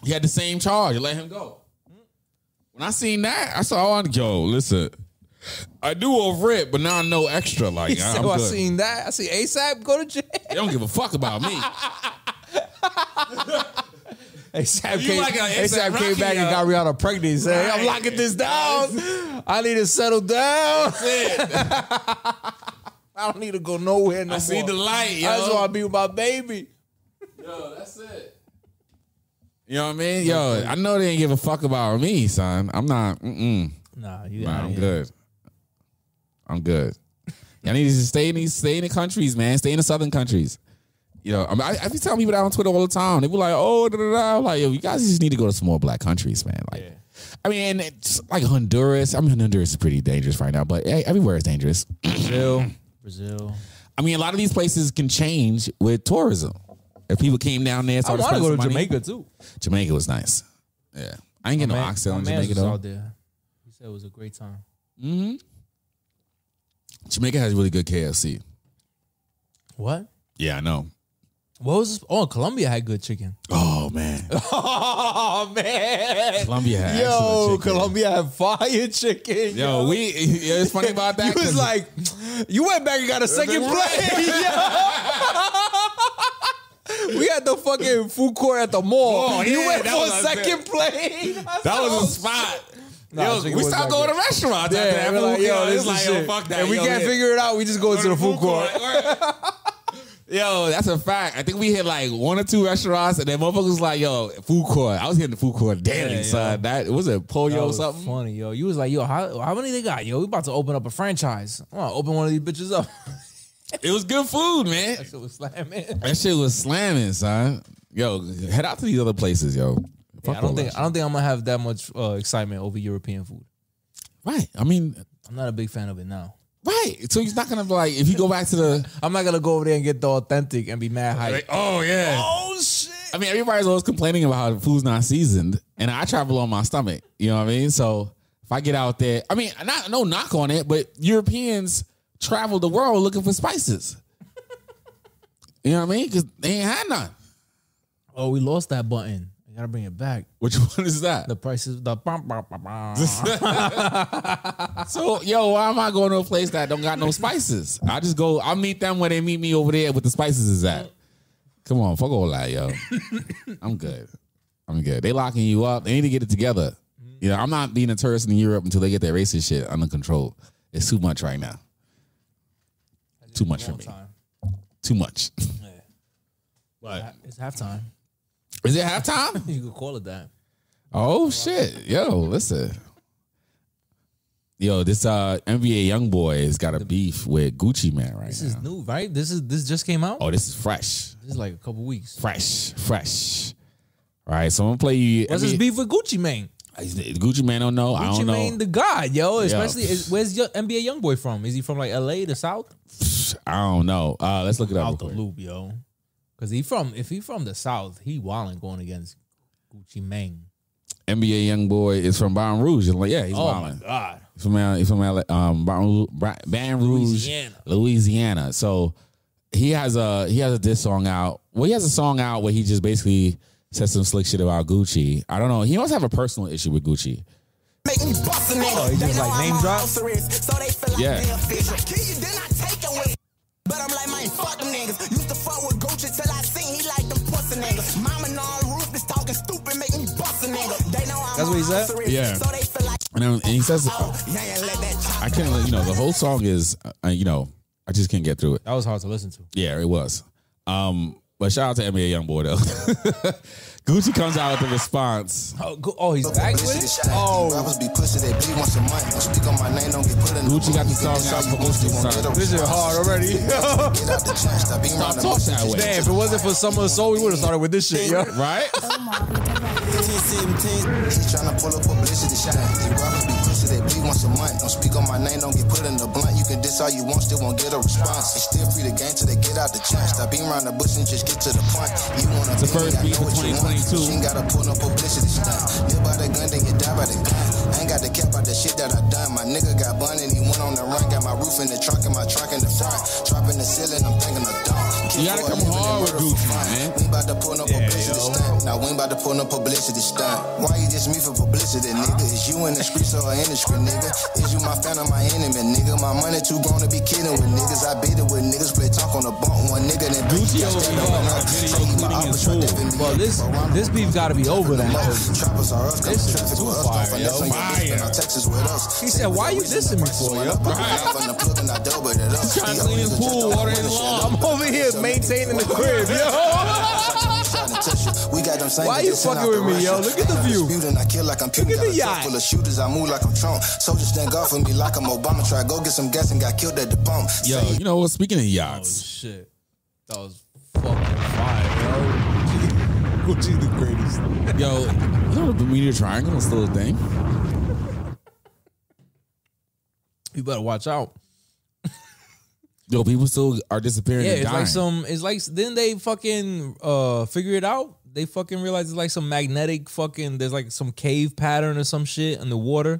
He had the same charge. They let him go. When I seen that, I saw, listen, I do over it, but now I know extra. Like, I'm good. I seen that. I see A$AP go to jail. They don't give a fuck about me. A$AP A$AP came back and got Rihanna pregnant. He said, I'm locking this down. I need to settle down. That's it. I don't need to go nowhere no more. I see the light, yo. I just want to be with my baby. Yo, that's it. You know what I mean? Yo, I know they ain't give a fuck about me, son. I'm not. Nah, I'm good. I'm good. Y'all need to stay in the countries, man. Stay in the southern countries. You know, I be telling people that on Twitter all the time. They be like, "Oh, da da da." I'm like, yo, you guys just need to go to some more black countries, man. Like, I mean, it's like Honduras. I mean, Honduras is pretty dangerous right now, but hey, everywhere is dangerous. Brazil. I mean, a lot of these places can change with tourism. If people came down there, I want to go to Jamaica too. Jamaica was nice. Yeah, I ain't getting no oxtail in Jamaica though. Out there. He said it was a great time. Mm-hmm. Jamaica has really good KFC. What? Yeah, I know. What was this? Oh, Colombia had good chicken. Oh man. Oh man. Colombia had excellent chicken. Colombia had fire chicken. Yo, it's funny about that. You was like, you went back and got a second plate. We had the fucking food court at the mall. Oh, you yeah, went that for a was second plate. That was a spot. Nah, yo, we stopped going to restaurants. Yeah, after that. we're like, yo, this is like, shit. yo, fuck that. And we can't figure it out. We just go to the food court. Yo, that's a fact. I think we hit like 1 or 2 restaurants, and then motherfuckers was like, yo, food court. I was hitting the food court daily, son. That was it, pollo or something? Funny, yo. You was like, yo, how many they got? Yo, we about to open up a franchise. I want to open one of these bitches up. It was good food, man. That shit was slamming. That shit was slamming, son. Yo, head out to these other places, yo. Yeah, I don't think I'm gonna have that much excitement over European food. Right. I mean, I'm not a big fan of it now. Right. So he's not gonna be like, if you go back to the, I'm not gonna go over there and get the authentic and be mad hype. Like, oh yeah. Oh shit. I mean, everybody's always complaining about how the food's not seasoned, and I travel on my stomach. You know what I mean? So if I get out there, I mean, no knock on it, but Europeans travel the world looking for spices. You know what I mean? Because they ain't had none. Oh, we lost that button. You gotta bring it back. Which one is that? The prices. So, yo, why am I going to a place that don't got no spices? I'll meet them where they meet me over there with the spices is at. Come on, fuck all that, yo. I'm good. They locking you up. They need to get it together. You know, I'm not being a tourist in Europe until they get their racist shit under control. It's too much right now. Too much for me. Too much. Yeah. What? It's halftime. Is it halftime? You could call it that. Oh shit. Yo, listen. Yo, this NBA young boy has got a beef with Gucci Man right now. This is new, right? This just came out? Oh, this is fresh. This is like a couple weeks. Fresh. All right, so I'm gonna play you. What's his beef with Gucci Mane? Gucci Mane don't know. I don't know. Gucci Mane the god, yo. Especially, where's your NBA YoungBoy from? Is he from like LA, the South? I don't know. Let's look it up. Out the loop, yo. Because if he from the South, he wilding going against Gucci Mane. NBA YoungBoy is from Baton Rouge. Yeah, he's wilding. Oh my god. He's from Baton Rouge, Louisiana. So he has a diss song out. Well, he has a song out where he just basically said some slick shit about Gucci. I don't know. He must have a personal issue with Gucci. Oh, he just like name drop? Yeah. But I'm like, man, fuck them niggas. Used to fuck with Gucci till I seen he like them pussy niggas. Mama and all ruthless talking stupid, make me bust a nigga. They know I'm That's what he said? Yeah. So they feel like And he says, I can't, the whole song is, I just can't get through it. That was hard to listen to. Yeah, it was. But shout out to NBA YoungBoy though. Gucci comes out with a response. Oh, he's back with it? Oh. Gucci got the song out. This is hard already. Stop talking that way. Damn, if it wasn't for Summer of Soul, we would have started with this shit, yo. Right? He's trying to pull up publicity shine. They rappers be pussy, they bleed once a month. Don't speak on my name, don't get put in the blunt. You can diss all you want, still won't get a response. They still free the game till they get out the chance. Stop being around the bush and just get to the point. You wanna the first beat of 2022. You ain't gotta pull no publicity stunt. Live by the gun, then you die by the gun. I ain't got the cap out the shit that I done. My nigga got bun and he went on the run. Got my roof in the trunk and my trunk in the front. Dropping the ceiling, I'm thinking of dumb. You gotta come hard with Gucci, man. We ain't about to pull no publicity stunt. Now we ain't about to pull no publicity stunt. Why you just me for publicity, nigga? Is you in the streets or in the street, nigga? Is you my fan or my enemy, nigga? My money too grown to be kidding with niggas. I beat it with niggas, play talk on the bump. One nigga then Gucci over here. Well, this beef gotta be over then. This is too fire, yo. He said, why you dissing me for, yo? He's trying to clean his pool, water his lawn. I'm over here maintaining the crib, yo. Why you fucking with me, yo? Look at the view. I kill like I'm Look at the yacht. Full of shooters, I move like I'm Trump. Soldiers stand off for me like I'm Obama. Try go get some gas and got killed at the pump. Yo, you know what? Speaking of yachts. Oh, shit. That was fucking fire, yo. Gucci's the greatest. Yo, you know the Bermuda Triangle is still a thing? You better watch out. Yo, people still are disappearing. Yeah, and it's dying. like then they fucking figure it out. They fucking realize it's like some magnetic fucking, there's like some cave pattern or some shit in the water.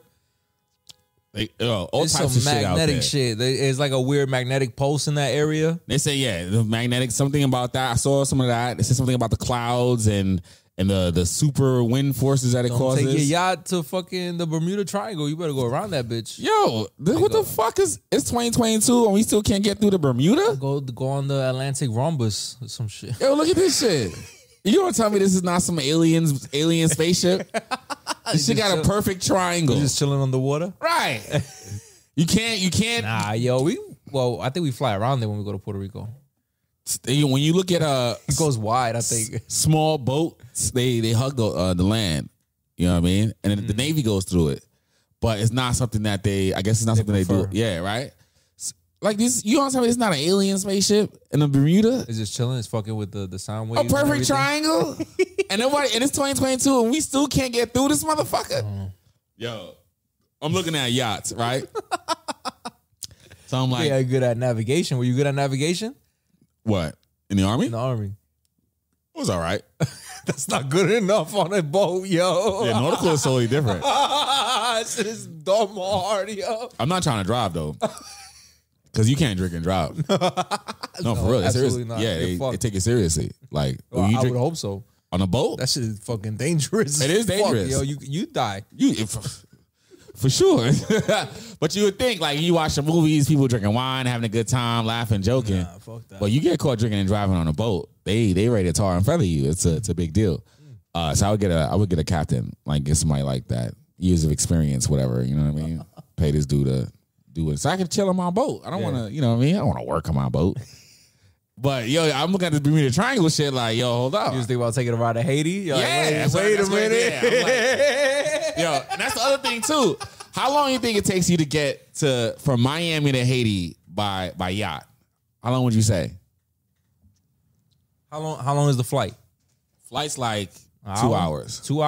All It's types some of shit out there. magnetic shit. It's like a weird magnetic pulse in that area. They say, yeah, the magnetic, something about that. I saw some of that. They said something about the clouds and the super wind forces that it Don't causes. take your yacht to fucking the Bermuda Triangle. You better go around that bitch. Yo, what the fuck is, it's 2022 and we still can't get through the Bermuda? Go on the Atlantic rhombus or some shit. Yo, look at this shit. You gonna tell me this is not some alien spaceship? This shit got a perfect triangle. You're just chilling on the water? Right. You can't. Nah, yo, I think we fly around there when we go to Puerto Rico. When you look at it goes wide, I think. Small boats, they hug the land. You know what I mean? And then the Navy goes through it. But it's not something that I guess it's not something prefer. they do. Yeah, right? Like this, you don't tell me it's not an alien spaceship in the Bermuda? It's just chilling. It's fucking with the sound waves. A perfect triangle? and it's 2022 and we still can't get through this motherfucker? Yo, I'm looking at yachts, right? So I'm like, yeah, good at navigation. Were you good at navigation? What? In the Army? In the Army. It was all right. That's not good enough on a boat, yo. Yeah, nautical is totally different. Shit is dumb hard, yo. I'm not trying to drive, though. Because you can't drink and drive. No, for real. Absolutely not. Yeah, they take it seriously. Like, Well, I would hope so. On a boat? That shit is fucking dangerous. It is dangerous. Yo, you die. For sure. But you would think, like, you watch the movies, people drinking wine, having a good time, laughing, joking. Nah, fuck that. But you get caught drinking and driving on a boat, they ready to tar and feather you. It's a big deal. So I would get a captain, like get somebody like that, years of experience, whatever. You know what I mean? Pay this dude to do it, so I can chill on my boat. I don't want to, you know what I mean? I don't want to work on my boat. But yo, I'm looking at this Bermuda Triangle shit. Like, yo, hold up. You just think about taking a ride to Haiti? You're Yeah, like, wait a minute. Yo, and that's the other thing too. How long do you think it takes you to get from Miami to Haiti by yacht? How long would you say? How long is the flight? Flight's like 2 hours. 2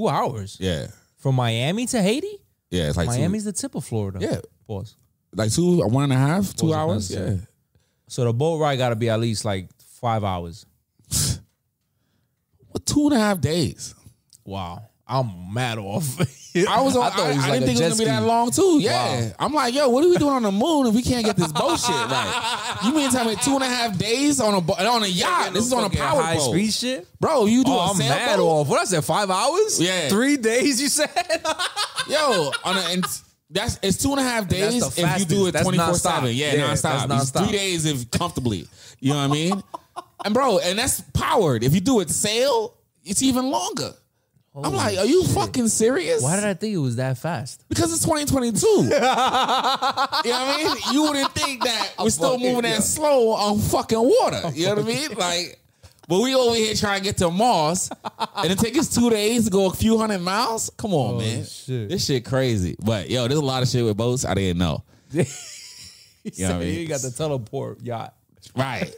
hours. Yeah. From Miami to Haiti? Yeah, it's like Miami's the tip of Florida. Yeah. Pause. Like 1.5, 2 Pause hours. unnecessary. Yeah. So the boat ride got to be at least like 5 hours. What, 2.5 days? Wow. I'm mad off. I didn't think it was gonna be that long too. Yeah, wow. I'm like, yo, what are we doing on the moon if we can't get this bullshit right? You mean tell me 2.5 days on a yacht? This is on a power high boat. Speed shit, bro. You do a I'm mad off. What I said? 5 hours? Yeah, 3 days. You said, yo, it's 2.5 days if you do it 24/7. Yeah, nonstop. It's 3 days if comfortably. You know what I mean? And bro, and that's powered. If you do it sail, it's even longer. I'm like, are you fucking serious? Why did I think it was that fast? Because it's 2022. You know what I mean? You wouldn't think that we're still moving that slow on fucking water. You know what I mean? Like, but we over here trying to get to Mars, and it takes us 2 days to go a few hundred miles. Come on, man. Shit. This shit crazy. But yo, there's a lot of shit with boats I didn't know. You know what I mean? You got the teleport yacht. Right.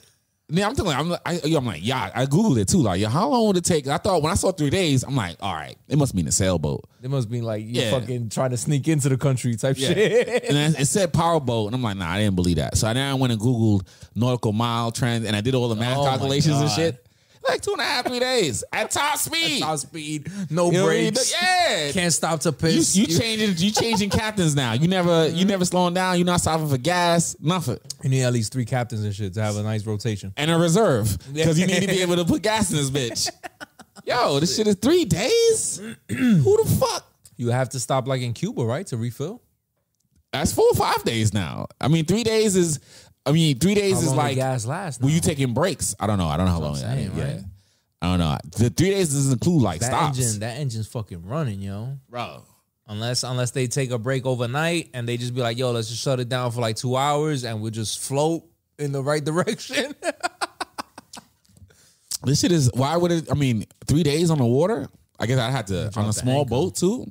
Yeah, I'm telling you, I'm like, yeah, I Googled it too. Like, yeah, how long would it take? I thought when I saw 3 days, I'm like, all right, it must mean a sailboat. It must be like you fucking trying to sneak into the country type shit. And then it said powerboat, and I'm like, nah, I didn't believe that. So then I went and Googled nautical mile trends, and I did all the math calculations and shit. Like 2.5, 3 days at top speed. At top speed, no breaks. Yeah, can't stop to piss. You changing captains now. You never slowing down. You're not stopping for gas. Nothing. You need at least 3 captains and shit to have a nice rotation and a reserve because you need to be able to put gas in this bitch. Yo, this shit is 3 days. Who the fuck? You have to stop like in Cuba, right, to refill. That's 4 or 5 days now. I mean, 3 days is. 3 days how is long like gas last. Were you taking breaks? I don't know. I don't know how long. Saying, yeah, right? I don't know. The 3 days doesn't include like stops. That engine's fucking running, yo, bro. Unless they take a break overnight and they just be like, yo, let's just shut it down for like 2 hours and we'll just float in the right direction. This shit is. Why would it? I mean, 3 days on the water. I guess I'd have to on a small boat too.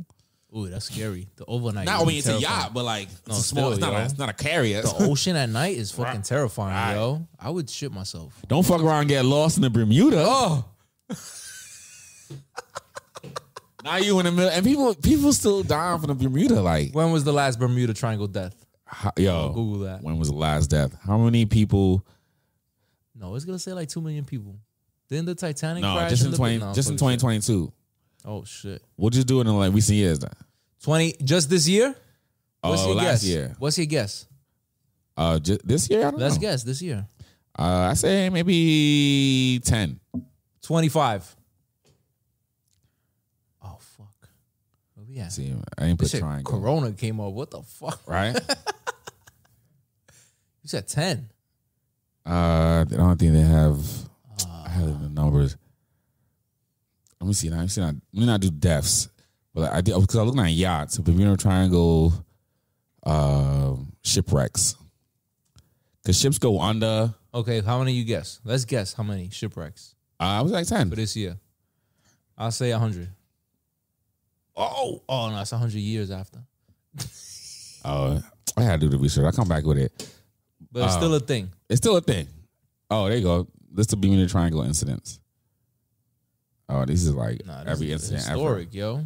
Ooh, that's scary. The overnight. Not only it's a yacht, but like it's a small. It's not a carrier. The ocean at night is fucking terrifying, yo. I would shit myself. Don't fuck around and get lost in the Bermuda. Oh. Now you in the middle, and people still dying from the Bermuda. Like, when was the last Bermuda Triangle death? Yo, Google that. When was the last death? How many people? No, it's gonna say like 2 million people. Didn't the Titanic no, crash? just in 2022. Oh shit! We'll just do it in like recent years then. 20 just this year? What's your last guess? year. What's your guess? Just this year? I don't Let's know. guess this year. I say maybe 10. 25. Oh fuck. Where we at? See, I ain't put triangle. Corona came up. What the fuck? Right? You said 10. I don't think they have. I have the numbers. Let me see. Let me not do deaths, but I did because I was looking at yachts, Bermuda Triangle, shipwrecks. Because ships go under. Okay, how many you guess? Let's guess how many shipwrecks. I was like 10 for this year. I'll say 100. Oh no, it's 100 years after. I had to do the research. I'll come back with it. But it's still a thing. It's still a thing. Oh, there you go. This is the Bermuda Triangle incidents. Oh, this is like every incident historic, ever. Yo.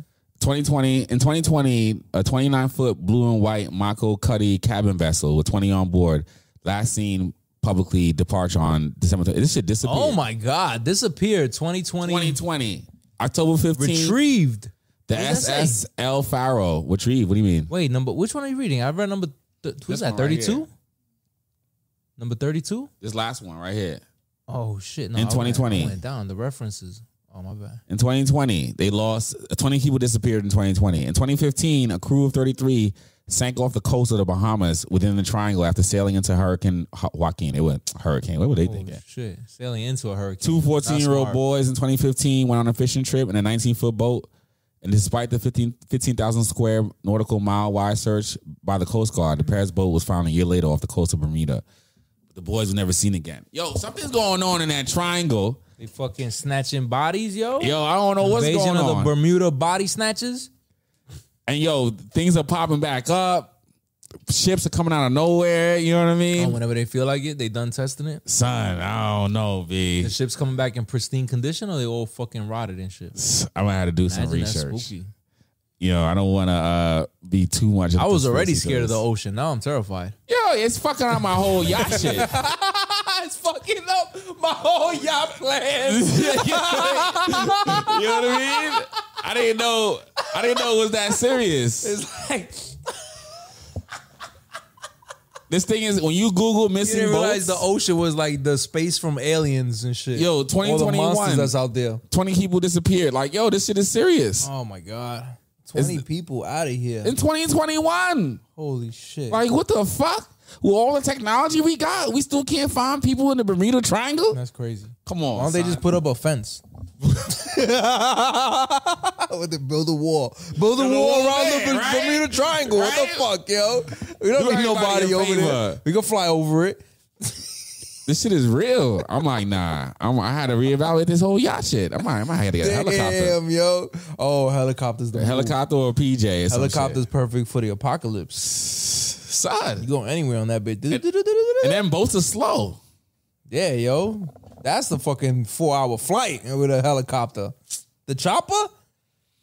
2020, a 29-foot blue and white Mako Cuddy cabin vessel with 20 on board, last seen publicly departure on December 20th. This shit disappeared. Oh my God, disappeared 2020. 2020, October 15th. Retrieved. The SS El Faro. Retrieved. What do you mean? Wait, which one are you reading? I read number, who's that, 32? Number 32? This last one right here. Oh shit. No, in 2020. I went down the references. Oh, my bad. In 2020, they lost 20 people disappeared in 2020. In 2015, a crew of 33 sank off the coast of the Bahamas within the triangle after sailing into Hurricane Joaquin. It was hurricane. What were they thinking? Shit, sailing into a hurricane. 2 14-year-old boys in 2015 went on a fishing trip in a 19-foot boat. And despite the 15,000 square nautical mile wide search by the Coast Guard, the pair's boat was found a year later off the coast of Bermuda. The boys were never seen again. Yo, something's going on in that triangle. They fucking snatching bodies, yo. Yo, I don't know what's going on. Invasion of the Bermuda body snatches. And yo, things are popping back up. ships are coming out of nowhere. You know what I mean? Oh, whenever they feel like it, they done testing it. Son, I don't know, B. The ships coming back in pristine condition, or they all fucking rotted and shit. I might have to do some research. You know, I don't want to be too much. I was already scared of the ocean. Now I'm terrified. Yo, it's fucking up my whole yacht shit. It's fucking up my whole yacht plans. You know what I mean? I didn't know it was that serious. It's like this thing is when you Google missing you didn't boats. realize the ocean was like the space from Aliens and shit. Yo, 2021. All the monsters that's out there. 20 people disappeared. Like, yo, this shit is serious. Oh my god. 20 people out of here. In 2021. Holy shit. Like, what the fuck? With all the technology we got, we still can't find people in the Bermuda Triangle? That's crazy. Come on. Why don't they just put up a fence? Build a wall. Build a wall around the Bermuda Triangle. Right? What the fuck, yo? We don't need nobody over there. We can fly over it. This shit is real. I'm like, nah. I had to reevaluate this whole yacht shit. I might have to get a helicopter. Damn, yo. Oh, helicopter's the helicopter or PJ. Or helicopter's perfect for the apocalypse. Son. You go anywhere on that bit. And then boats are slow. Yeah, yo. That's the fucking 4-hour flight with a helicopter. The chopper?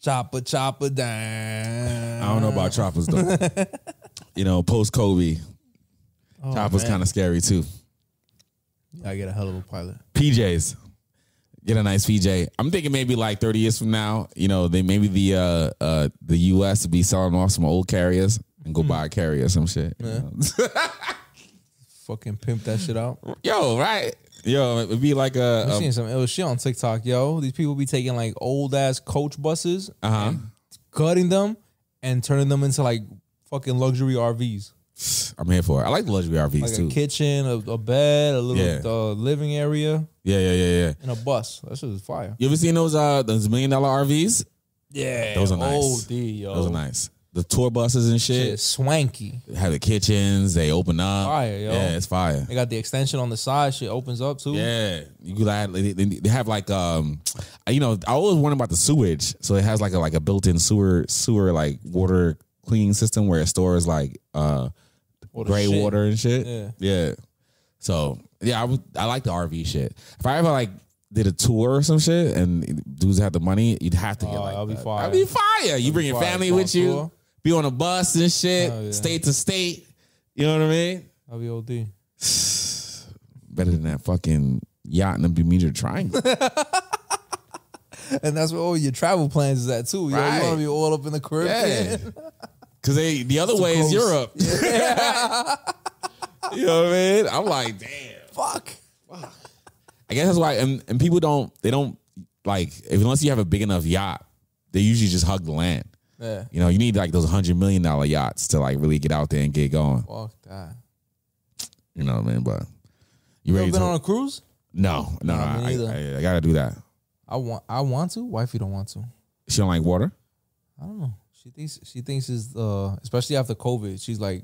Chopper down. I don't know about choppers, though. You know, post-Kobe, choppers kind of scary, too. I get a hell of a pilot. PJs. Get a nice PJ. I'm thinking maybe like 30 years from now, you know, they maybe the US would be selling off some old carriers and go buy a carrier or some shit. Yeah. Fucking pimp that shit out. Yo, right. Yo, it'd be like I'm seeing some ill shit on TikTok, yo. These people be taking like old ass coach buses, and cutting them and turning them into like fucking luxury RVs. I'm here for it. I like the luxury RVs like too. A kitchen, a bed, a little living area. Yeah. And a bus. That shit is fire. You ever seen those $1 million RVs? Yeah. Those are nice. OD, yo. Those are nice. The tour buses and shit. Swanky. They have the kitchens. They open up. Fire, yo. Yeah, it's fire. They got the extension on the side. Shit opens up too. Yeah. You could add, they have like you know, I always wonder about the sewage. So it has like a built-in sewer like water cleaning system where it stores like gray water and shit. Yeah. So yeah, I like the RV shit. If I ever like did a tour or some shit and dudes had the money, you'd have to get like I'll be fire. I'd be fire. You bring your family with you, be on a bus and shit, state to state. You know what I mean? I'll be OD. Better than that fucking yacht in the Bermuda Triangle. And that's where all your travel plans is at too. Right. You want to be all up in the Caribbean. Because the other way is Europe. Yeah. You know what I mean? I'm like, damn. Fuck. I guess that's why, and people don't like, unless you have a big enough yacht, they usually just hug the land. Yeah. You know, you need like those $100 million yachts to like really get out there and get going. Fuck that. You know what I mean? But you ever been on a cruise? No, I gotta do that. I want to. Wifey don't want to. She don't like water? I don't know. She thinks it's especially after COVID. She's like,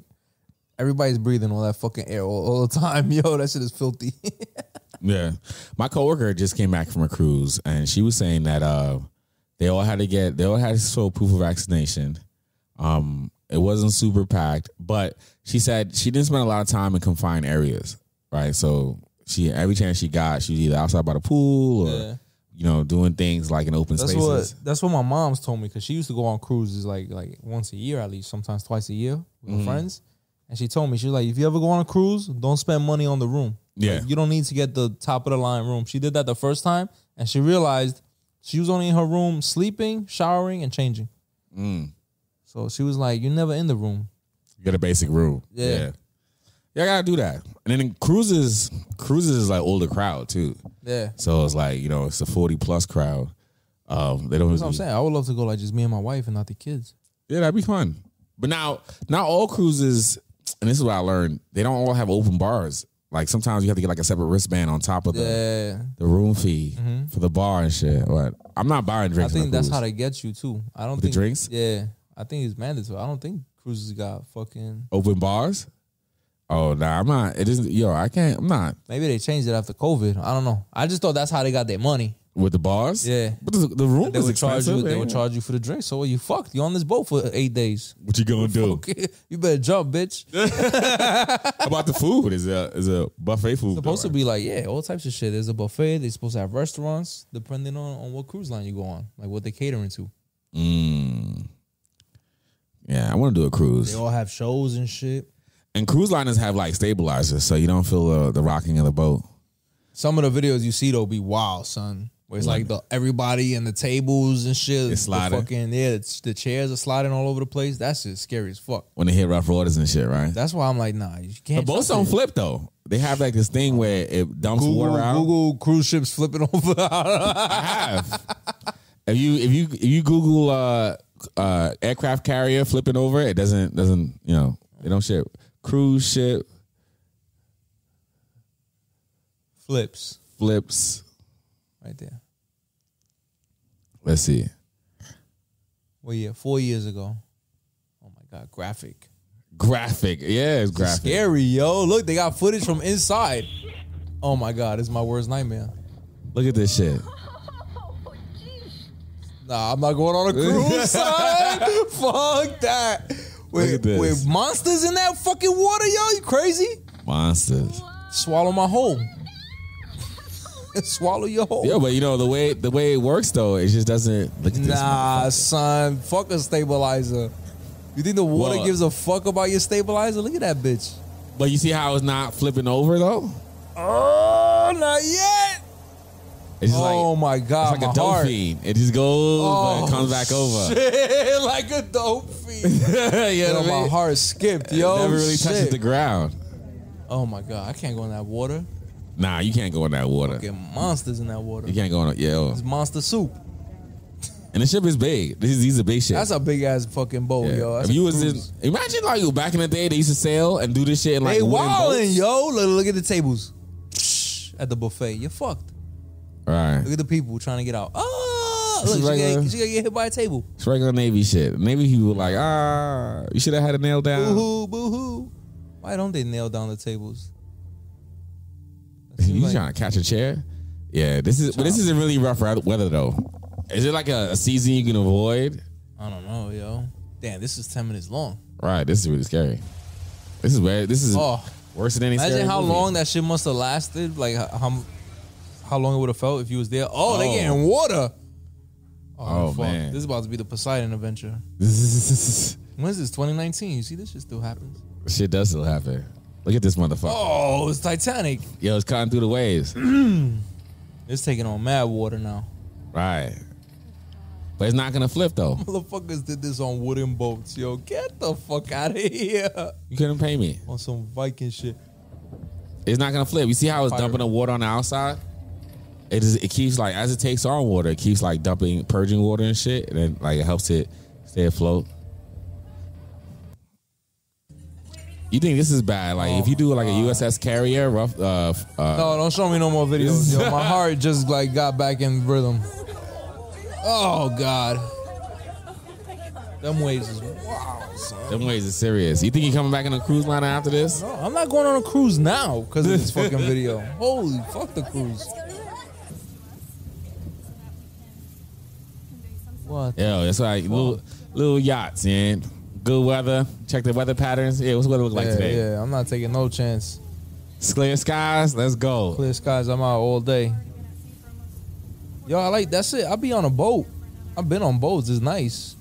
everybody's breathing all that fucking air all the time. Yo, that shit is filthy. Yeah. My coworker just came back from a cruise and she was saying that they all had to show proof of vaccination. It wasn't super packed, but she said she didn't spend a lot of time in confined areas, right? So every chance she got, she was either outside by the pool or you know, doing things like in open spaces. That's what my mom's told me, because she used to go on cruises like once a year at least, sometimes twice a year with her friends. And she told me, she was like, if you ever go on a cruise, don't spend money on the room. Yeah. Like, you don't need to get the top of the line room. She did that the first time and she realized she was only in her room sleeping, showering, and changing. So she was like, you're never in the room. You get a basic room. Yeah, I gotta do that. And then cruises is like older crowd too. Yeah. So it's like, you know, it's a 40+ crowd. They don't. That's what I'm saying. I would love to go like just me and my wife and not the kids. Yeah, that'd be fun. But now, not all cruises, and this is what I learned, they don't all have open bars. Like sometimes you have to get like a separate wristband on top of the room fee for the bar and shit. But I'm not buying drinks. I think that's how they get you too. I don't think the drinks. Yeah, I think it's mandatory. I don't think cruises got fucking open bars. Oh nah, I'm not. It isn't. Yo, I can't. I'm not. Maybe they changed it after COVID. I don't know. I just thought that's how they got their money. With the bars? Yeah. But the room They is would charge expensive. you. They would charge you for the drink. So you fucked. You on this boat for 8 days. What you gonna do? You better jump, bitch. How about the food? Is a buffet food? Supposed to be like, yeah, all types of shit. There's a buffet. They're supposed to have restaurants depending on what cruise line you go on, like what they're catering to. Yeah, I want to do a cruise. They all have shows and shit. And cruise liners have like stabilizers, so you don't feel the rocking of the boat. Some of the videos you see though be wild, son. Where it's like everybody and the tables and shit. It's sliding. The chairs are sliding all over the place. That's just scary as fuck. When they hit rough waters and shit, right? That's why I'm like, nah, you can't. The boats don't flip though. They have like this thing where it dumps water out. Google cruise ships flipping over. I have. If you Google aircraft carrier flipping over, it doesn't it don't ship. Cruise ship flips. Right there. Let's see. Well, yeah, 4 years ago. Oh my God, graphic. Yeah, it's graphic. Scary, yo. Look, they got footage from inside. Oh my God, it's my worst nightmare. Look at this shit. Nah, I'm not going on a cruise, son. Fuck that. Look at this. With monsters in that fucking water, yo. You crazy? Monsters. Swallow my whole. Swallow your whole. Yeah, but you know the way it works though, it just doesn't. Look at this. Nah, son. Fuck a stabilizer. You think the water What? gives a fuck about your stabilizer? Look at that bitch. But you see how it's not flipping over though? Oh, not yet. It's just oh my God, it's like my a heart. dolphin. It just goes but it comes back over. Shit, like a dolphin. Yeah, Yo, I mean, my heart skipped, yo. it never really touches Shit. the ground. Oh my God, I can't go in that water. Nah, you can't go in that water. Fucking monsters in that water. You can't go in. Yeah, It's monster soup. and the ship is big. These are big shit. That's a big ass fucking boat, Yeah. yo. That's If you a was cruise. imagine like back in the day, they used to sail and do this shit in like They wooden wildin', boats. yo. Look at the tables at the buffet. You're fucked. Right. Look at the people trying to get out. Oh, This look, is regular. she gonna get hit by a table. It's regular Navy shit. Navy people were like, you should have had a nail down. Boo-hoo, boo-hoo. Why don't they nail down the tables? You trying to catch a chair? Yeah, this isn't really rough weather though. Is it like a season you can avoid? I don't know, yo. Damn, this is 10 minutes long. Right, this is really scary. This is worse than any. Imagine scary how movie. long that shit must have lasted. Like how long it would have felt if you was there. Oh, they getting water. Oh, fuck. man. This is about to be the Poseidon adventure. When is this? 2019. You see this shit still happens. Shit does still happen. Look at this motherfucker. Oh, it's Titanic. Yo, it's cutting through the waves. It's taking on mad water now. Right. But it's not gonna flip though. Motherfuckers did this on wooden boats, yo. Get the fuck out of here. You couldn't pay me. On some Viking shit. It's not gonna flip. You see how it's Pirate. dumping the water on the outside? It keeps like as it takes on water, it keeps like purging water and shit, and then like it helps it stay afloat. You think this is bad? Like if you do like a USS Carrier, rough. No, don't show me no more videos. Yo, my heart just like got back in rhythm. Oh God, them waves is wow, son. Them waves is serious. You think you coming back on a cruise liner after this? No, I'm not going on a cruise now because of this fucking video. Holy fuck the cruise. What? Yo, that's like little yachts, man. Good weather. Check the weather patterns. Yeah, what's the weather look like today? Yeah, I'm not taking no chance. Clear skies. Let's go. Clear skies. I'm out all day. Yo, I like that's it. I'll be on a boat. I've been on boats. It's nice.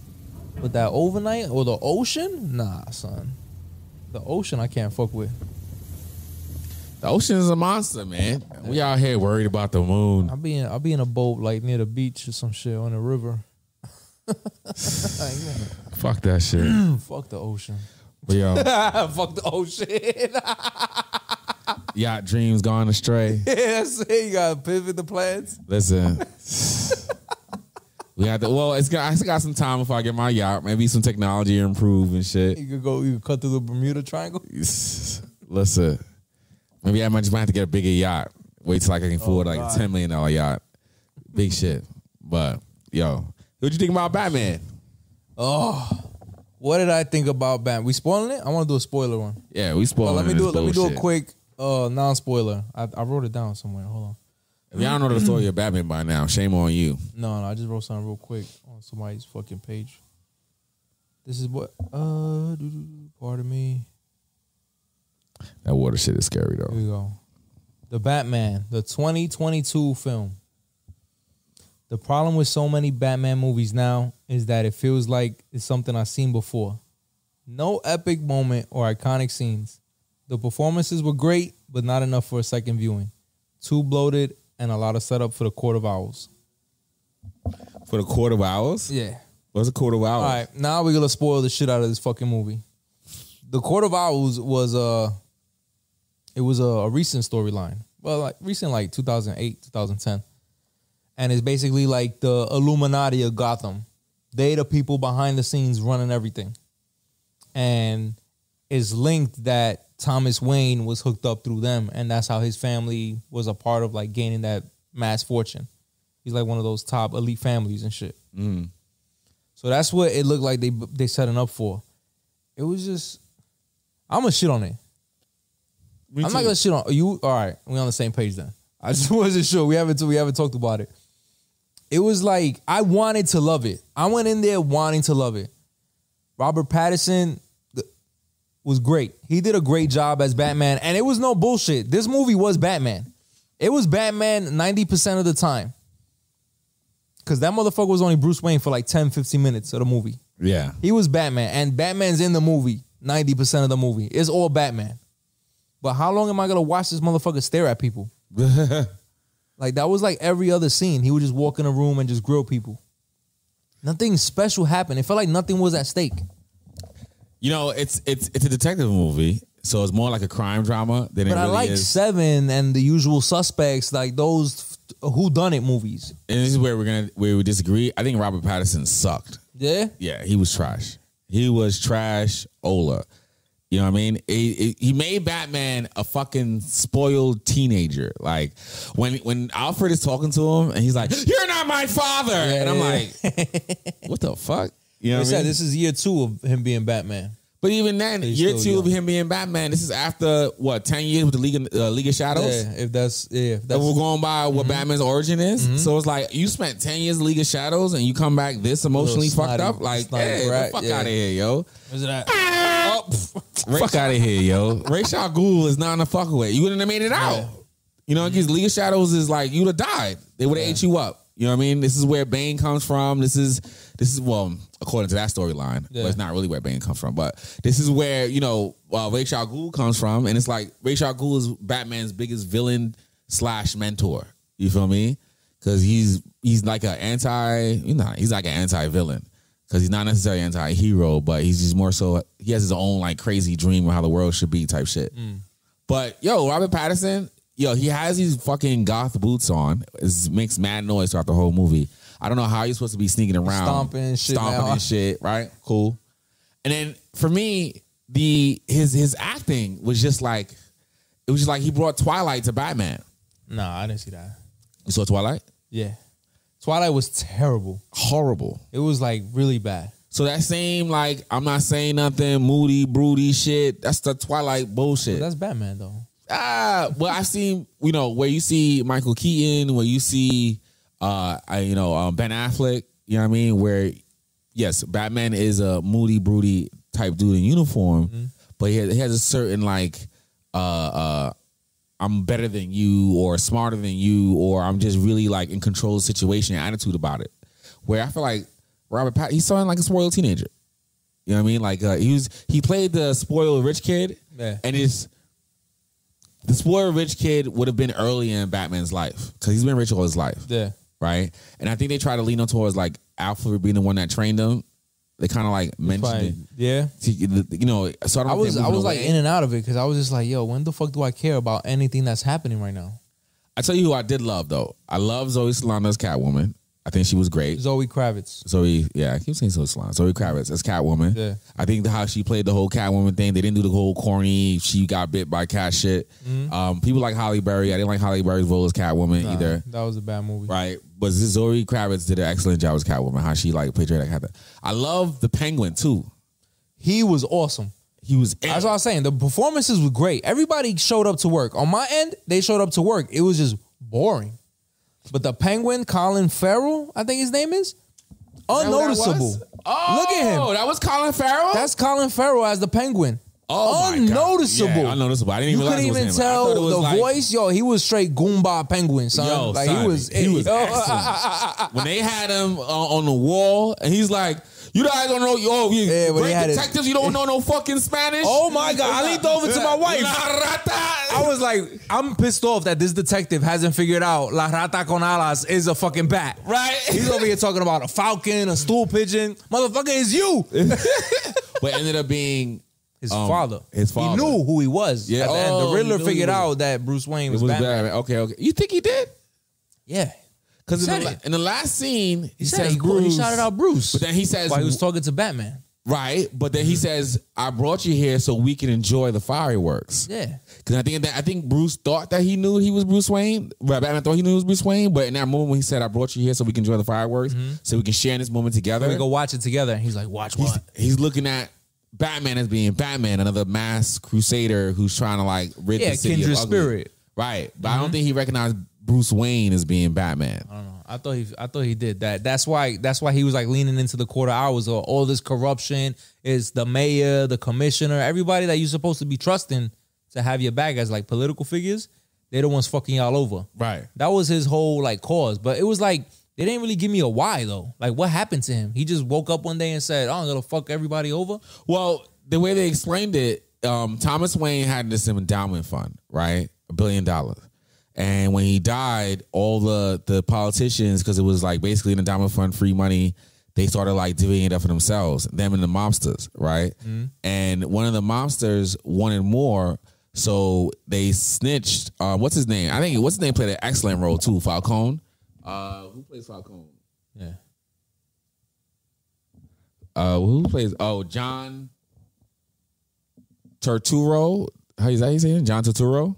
But that overnight or the ocean? Nah, son. The ocean I can't fuck with. The ocean is a monster, man. We out here worried about the moon. I'll be in a boat like near the beach or some shit on the river. Fuck that shit. Fuck the ocean. But yo, fuck the ocean. yacht dreams gone astray. Yeah, that's it. You gotta pivot the plans. Listen, we had to. Well, I still got some time before I get my yacht. Maybe some technology improve and shit. You could cut through the Bermuda Triangle. Listen, maybe I might have to get a bigger yacht. Wait till I can afford like a $10 million yacht. Big shit. But yo, what you think about Batman? Oh, what did I think about Batman? We spoiling it? I want to do a spoiler one. Yeah, we spoiling. Let me do a quick non-spoiler. I wrote it down somewhere. Hold on. If y'all don't know the story of Batman by now, shame on you. No, I just wrote something real quick on somebody's fucking page. This is what. Pardon me. That water shit is scary though. Here we go. The Batman, the 2022 film. The problem with so many Batman movies now is that it feels like it's something I've seen before. No epic moment or iconic scenes. The performances were great, but not enough for a second viewing. Too bloated and a lot of setup for the Court of Owls. For the Court of Owls? Yeah. What's the Court of Owls? All right, now we're gonna spoil the shit out of this fucking movie. The Court of Owls was a recent storyline. Well, like recent, like 2008, 2010. And it's basically like the Illuminati of Gotham. They the people behind the scenes running everything. And it's linked that Thomas Wayne was hooked up through them, and that's how his family was a part of like gaining that mass fortune. He's like one of those top elite families and shit. Mm. So that's what it looked like they setting up for. It was just, I'm gonna shit on it. I'm not gonna shit on you. All right, we on the same page then. I just wasn't sure. We haven't talked about it. It was like I wanted to love it. I went in there wanting to love it. Robert Pattinson was great. He did a great job as Batman, and it was no bullshit. This movie was Batman. It was Batman 90% of the time. Because that motherfucker was only Bruce Wayne for like 10, 15 minutes of the movie. Yeah. He was Batman, and Batman's in the movie 90% of the movie. It's all Batman. But how long am I going to watch this motherfucker stare at people? Like, that was like every other scene. He would just walk in a room and just grill people. Nothing special happened. It felt like nothing was at stake. You know, it's a detective movie, so it's more like a crime drama than it really is. But I like Seven and The Usual Suspects, like those whodunit movies. And this is where we disagree. I think Robert Pattinson sucked. Yeah? Yeah, he was trash. He was trash. Ola. You know what I mean? He made Batman a fucking spoiled teenager. Like when Alfred is talking to him and he's like, "You're not my father," and I'm like, "What the fuck?" You know what I mean? This is year 2 of him being Batman. But even then, year 2 of him being Batman, this is after what 10 years with the League of Shadows. Yeah, if that's we're going by what Batman's origin is. Mm-hmm. So it's like you spent 10 years in League of Shadows and you come back this emotionally fucked up. Like, hey, get the fuck out of here, yo. Where's it at? Fuck out of here, yo. Ra's al Ghul is not in the fuck with. You wouldn't have made it out. You know, because League of Shadows is like you'd have died. They would have ate you up. You know what I mean? This is where Bane comes from. This is well, according to that storyline, but it's not really where Bane comes from. But this is where, you know, Ra's al Ghul comes from, and it's like Ra's al Ghul is Batman's biggest villain / mentor. You feel me? Because he's like an he's like an anti-villain. Because he's not necessarily anti-hero, but he's just more so, he has his own like crazy dream of how the world should be type shit. But yo, Robert Pattinson, yo, he has these fucking goth boots on. It makes mad noise throughout the whole movie. I don't know how you're supposed to be sneaking around. Stomping and shit, right? Cool. And then for me, his acting was just like, it was just like he brought Twilight to Batman. Nah, I didn't see that. You saw Twilight? Yeah. Twilight was terrible. Horrible. It was like really bad. So that same like, I'm not saying nothing, moody, broody shit, that's the Twilight bullshit. But that's Batman though. Well, I've seen, you know, where you see Michael Keaton, where you see, Ben Affleck, you know what I mean? Where, yes, Batman is a moody, broody type dude in uniform, but he has a certain like, I'm better than you or smarter than you, or I'm just really like in control of the situation and attitude about it. Where I feel like Robert Pattinson, he's sounding like a spoiled teenager. You know what I mean? Like he played the spoiled rich kid, and the spoiled rich kid would have been early in Batman's life because he's been rich all his life. Yeah. Right? And I think they try to lean on towards like Alfred being the one that trained him. They kind of like mentioned it. Yeah. You know, so I was like in and out of it because I was just like, yo, when the fuck do I care about anything that's happening right now? I tell you who I did love though. I love Zoe Saldana's Catwoman. I think she was great. Zoe Kravitz. I keep saying Zoe Saldana. Zoe Kravitz as Catwoman. Yeah. I think how she played the whole Catwoman thing. They didn't do the whole corny, she got bit by cat shit. People like Halle Berry. I didn't like Halle Berry's role as Catwoman either. That was a bad movie. Right. But Zoe Kravitz did an excellent job as Catwoman. How she like portrayed that character. I love the Penguin too. He was awesome. That's what I was saying. The performances were great. Everybody showed up to work. On my end, they showed up to work. It was just boring. But the Penguin, Colin Farrell, I think his name is, unnoticeable. Oh, look at him. That was Colin Farrell? That's Colin Farrell as the Penguin. Oh, unnoticeable. My God. Yeah, unnoticeable. I didn't you even couldn't even realize it was him. I tell thought it was the like, voice. Yo, he was straight Goomba Penguin, son. Yo, like son, he was excellent. When they had him on the wall, and he's like, "You guys don't know, great detectives. You don't know no fucking Spanish." Oh my God! I leaned over to my wife. I was like, I'm pissed off that this detective hasn't figured out La Rata con Alas is a fucking bat. Right? He's over here talking about a falcon, a stool pigeon. Motherfucker, is you. But ended up being his father. His father. He knew who he was. Yeah. At the end, the Riddler figured out that Bruce Wayne was Batman. Okay. You think he did? Yeah. Because in the last scene, he said says he shouted out Bruce. But then he says while he was talking to Batman. Right, but then he says, "I brought you here so we can enjoy the fireworks." Yeah, because I think Bruce thought that he knew he was Bruce Wayne. Batman thought he knew he was Bruce Wayne, but in that moment when he said, "I brought you here so we can enjoy the fireworks, so we can share this moment together," we go watch it together. And he's like, "Watch what?" He's looking at Batman as being Batman, another mass crusader who's trying to like rid the city kindred of ugly. spirit. Right, but I don't think he recognized Bruce Wayne as being Batman. I don't know. I thought he did that. That's why he was like leaning into the quarter hours of all this corruption. Is the mayor, the commissioner, everybody that you're supposed to be trusting to have your back as like political figures, they're the ones fucking y'all over. Right. That was his whole like cause. But it was like they didn't really give me a why though. Like what happened to him? He just woke up one day and said, "Oh, I'm gonna fuck everybody over." Well, the way they explained it, Thomas Wayne had this endowment fund, right? $1 billion. And when he died, all the politicians, because it was like basically an endowment fund, free money, they started like divvying it up for themselves, them and the mobsters, right? Mm-hmm. And one of the mobsters wanted more, so they snitched. What's his name? What's his name played an excellent role too, Falcone. Who plays Falcone? Yeah. Who plays? Oh, John Turturro. How you saying? John Turturro.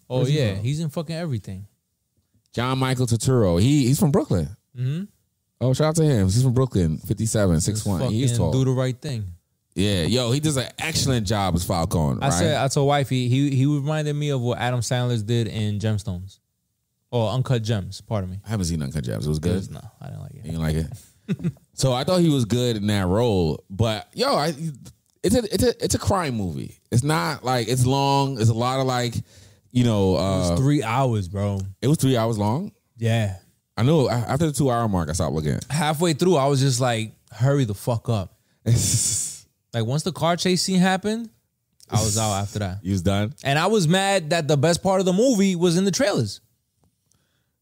Oh yeah, he's in fucking everything. John Michael Turturro. He's from Brooklyn. Mm-hmm. Oh, shout out to him. He's from Brooklyn, 57, 6'1". He's tall. Do the right thing. Yeah, yo, he does an excellent job as Falcone. Right? I told wifey he reminded me of what Adam Sandler did in Gemstones, or Uncut Gems. Pardon me. I haven't seen Uncut Gems. It was good. No, I didn't like it. You didn't like it? So I thought he was good in that role, but yo, it's a crime movie. It's not like it's long. It's a lot of like. It was 3 hours, bro. It was 3 hours long? Yeah. I know. After the 2 hour mark, I stopped looking. Halfway through, I was just like, hurry the fuck up. Like, once the car chase scene happened, I was out after that. You was done? And I was mad that the best part of the movie was in the trailers.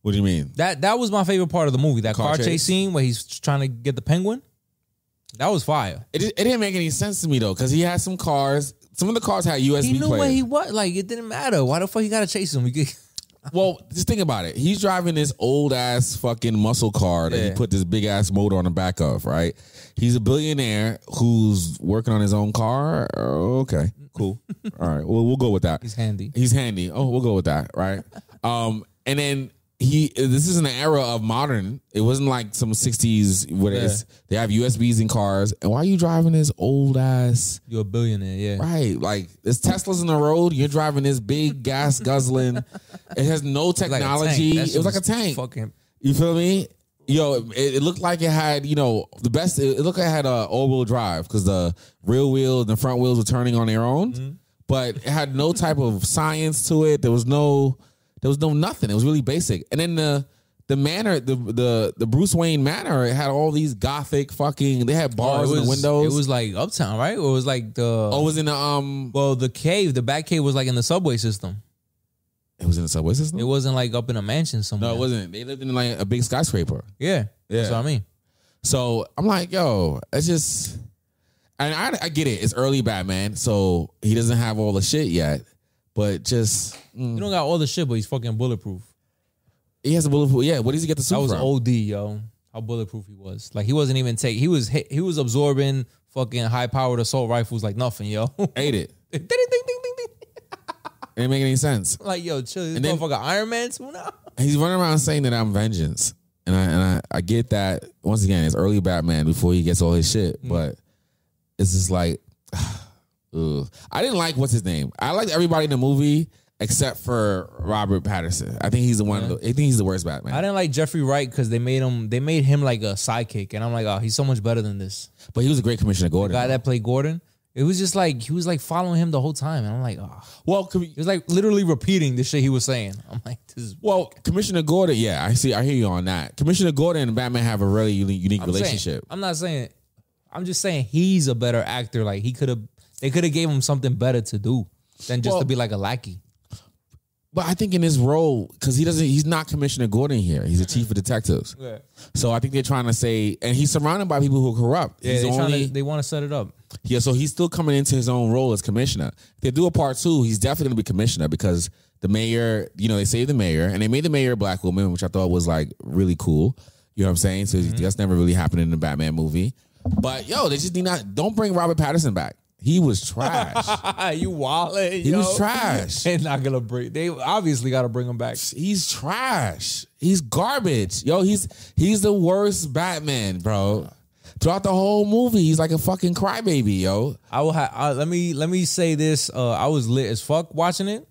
What do you mean? That was my favorite part of the movie. That car chase scene where he's trying to get the penguin. That was fire. It didn't make any sense to me, though, because he had some cars. Some of the cars had USB He knew players. where he was. Like, it didn't matter. Why the fuck you gotta chase him? Well, just think about it. He's driving this old ass fucking muscle car that he put this big ass motor on the back of, right? He's a billionaire who's working on his own car. Okay, cool. All right, well, we'll go with that. He's handy. He's handy. Oh, we'll go with that, right? And then this is an era of modern. It wasn't like some 60s where they have USBs in cars. And why are you driving this old ass? You're a billionaire, yeah. Right. Like, there's Teslas in the road. You're driving this big gas guzzling. It has no technology. Like it was like a tank. Fucking. You feel me? Yo, it looked like it had, the best. It looked like it had all-wheel drive because the rear wheel and the front wheels were turning on their own. Mm-hmm. But it had no type of science to it. There was no nothing. It was really basic. And then the manor, the Bruce Wayne manor, it had all these gothic fucking. They had bars in the windows. It was like Uptown, right? Or it was like the. Oh, it was in the Well, the cave, the back cave was like in the subway system. It was in the subway system. It wasn't like up in a mansion somewhere. No, it wasn't. They lived in like a big skyscraper. Yeah, that's what I mean. So I'm like, yo, it's just. And I get it. It's early Batman, so he doesn't have all the shit yet. But just you don't got all the shit, but he's fucking bulletproof. He has a bulletproof. Yeah, what does he get the suit from? That was from? OD, yo. How bulletproof he was. Like he wasn't even he was absorbing fucking high powered assault rifles like nothing, yo. Ate it. It didn't make any sense. Like yo, chill. This motherfucker Iron Man too now. He's running around saying that I'm vengeance, and I get that. Once again, it's early Batman before he gets all his shit, but it's just like. Ugh. I didn't like what's his name. I liked everybody in the movie except for Robert Pattinson. I think he's the one. I think he's the worst Batman. I didn't like Jeffrey Wright because they made him like a sidekick, and I'm like, oh, he's so much better than this. But he was a great Commissioner Gordon. The guy that played Gordon. It was just like he was like following him the whole time, and I'm like, oh. Well, he was like literally repeating the shit he was saying. I'm like, this is Commissioner Gordon. Yeah, I see. I hear you on that. Commissioner Gordon and Batman have a really unique relationship. I'm not saying. I'm just saying he's a better actor. Like they could have gave him something better to do than just to be like a lackey. But I think in his role, because he's not Commissioner Gordon here. He's a chief of detectives. Yeah. So I think they're trying to say, and he's surrounded by people who are corrupt. Yeah, they want to set it up. Yeah, so he's still coming into his own role as commissioner. If they do a part 2, he's definitely going to be commissioner because the mayor, they saved the mayor, and they made the mayor a black woman, which I thought was like really cool. You know what I'm saying? So that's never really happened in the Batman movie. But they just don't bring Robert Pattinson back. He was trash. You wildin', He was trash. They're not gonna bring. They obviously got to bring him back. He's trash. He's garbage. He's the worst Batman, bro. Throughout the whole movie, he's like a fucking crybaby, yo. I will have. Let me say this. I was lit as fuck watching it.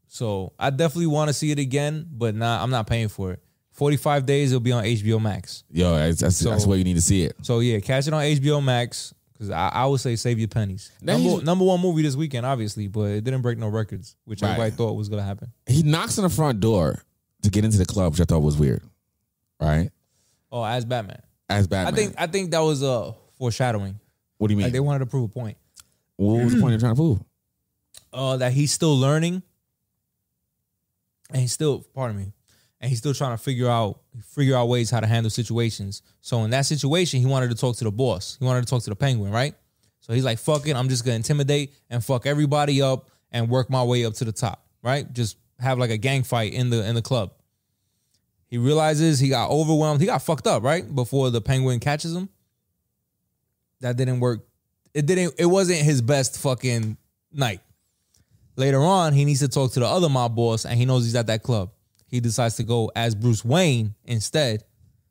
So I definitely want to see it again, but I'm not paying for it. 45 days, it'll be on HBO Max. Yo, that's where you need to see it. So yeah, catch it on HBO Max. Because I would say save your pennies. Number one movie this weekend, obviously, but it didn't break no records, which everybody thought was going to happen. He knocks on the front door to get into the club, which I thought was weird. Right? Oh, as Batman. As Batman. I think that was foreshadowing. What do you mean? Like they wanted to prove a point. What was the point of trying to prove? That he's still learning. And he's still, and he's still trying to figure out ways how to handle situations. So in that situation, he wanted to talk to the boss. He wanted to talk to the Penguin, right? So he's like, fuck it, I'm just gonna intimidate and fuck everybody up and work my way up to the top, right? Just have like a gang fight in the club. He realizes he got overwhelmed. He got fucked up, right? Before the Penguin catches him. That didn't work. It wasn't his best fucking night. Later on, he needs to talk to the other mob boss and he knows he's at that club. He decides to go as Bruce Wayne instead,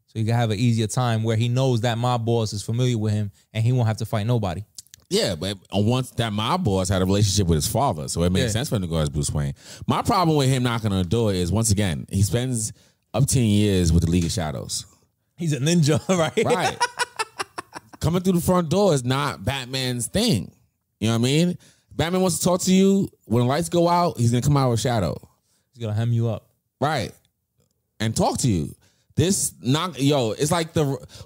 so he can have an easier time where he knows that mob boss is familiar with him and he won't have to fight nobody. Yeah, but once that mob boss had a relationship with his father, so it made sense for him to go as Bruce Wayne. My problem with him knocking on the door is, once again, he spends up 10 years with the League of Shadows. He's a ninja, right? Right. Coming through the front door is not Batman's thing. You know what I mean? Batman wants to talk to you. When the lights go out, he's going to come out with a shadow. He's going to hem you up. Right. And talk to you. It's like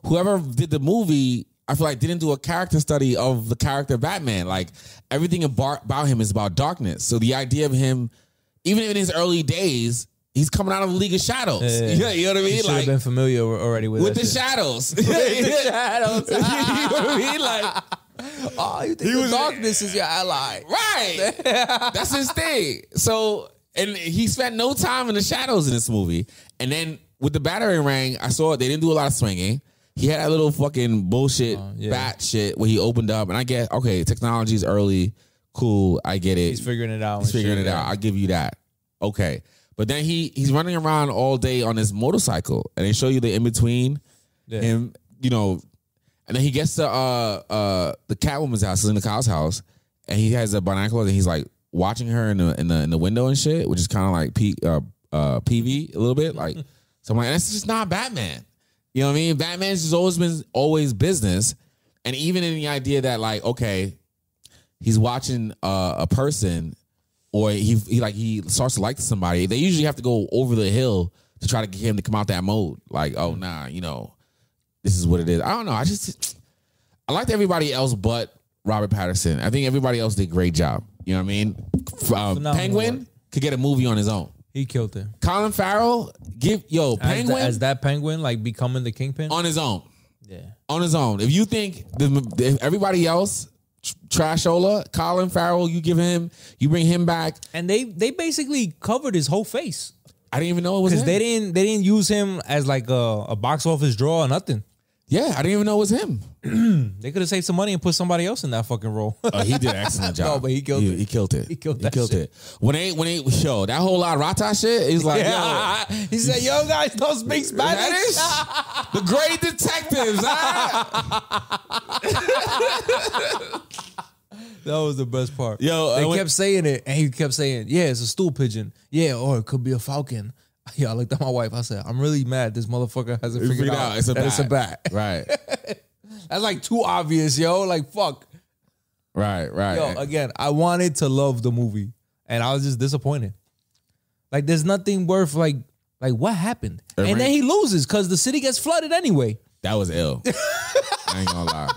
whoever did the movie, I feel like didn't do a character study of the character Batman. Like everything about him is about darkness. So the idea of him, even in his early days, he's coming out of the League of Shadows. Yeah. You know what I mean? He should have been familiar already with the shadows. With the shadows. You know what I mean? Like, oh, you think the darkness is your ally. Right. That's his thing. So, and he spent no time in the shadows in this movie. And then with the battering ring, I saw they didn't do a lot of swinging. He had that little fucking bullshit bat shit where he opened up. And I get, okay, technology is early. Cool. I get it. He's figuring it out. I'll give you that. Okay. But then he's running around all day on his motorcycle. And they show you the in-between. Him, and then he gets to the Catwoman's house, in the Kyle's house. And he has a binoculars and he's like, watching her in the window and shit, which is kind of like PV a little bit. Like, so I'm like, that's just not Batman. You know what I mean? Batman's just always business. And even in the idea that like, okay, he's watching a person or he starts to like somebody, they usually have to go over the hill to try to get him to come out that mode. Like, oh nah, this is what it is. I don't know. I liked everybody else but Robert Pattinson. I think everybody else did a great job. You know what I mean? Penguin could get a movie on his own. He killed it. Colin Farrell, Penguin as that Penguin, like becoming the Kingpin on his own. Yeah, on his own. If you think if everybody else trashola, Colin Farrell, you bring him back, and they basically covered his whole face. I didn't even know it was him. They didn't use him as like a box office draw or nothing. Yeah, I didn't even know it was him. They could have saved some money and put somebody else in that fucking role. He did an excellent job. No, but he killed it. He killed it. He killed it. When they show that whole La Rata shit, he's like, yo. He said, yo, guys, don't speak Spanish. The great detectives, That was the best part. Yo, they kept saying it, and he kept saying, "Yeah, it's a stool pigeon. Yeah, or it could be a falcon." Yeah, I looked at my wife. I said, "I'm really mad. This motherfucker hasn't figured out it's a bat. Right. That's like too obvious, yo. Like fuck. Right. Yo, again, I wanted to love the movie, and I was just disappointed. Like, there's nothing worth like what happened, and then he loses because the city gets flooded anyway. That was ill. I ain't gonna lie.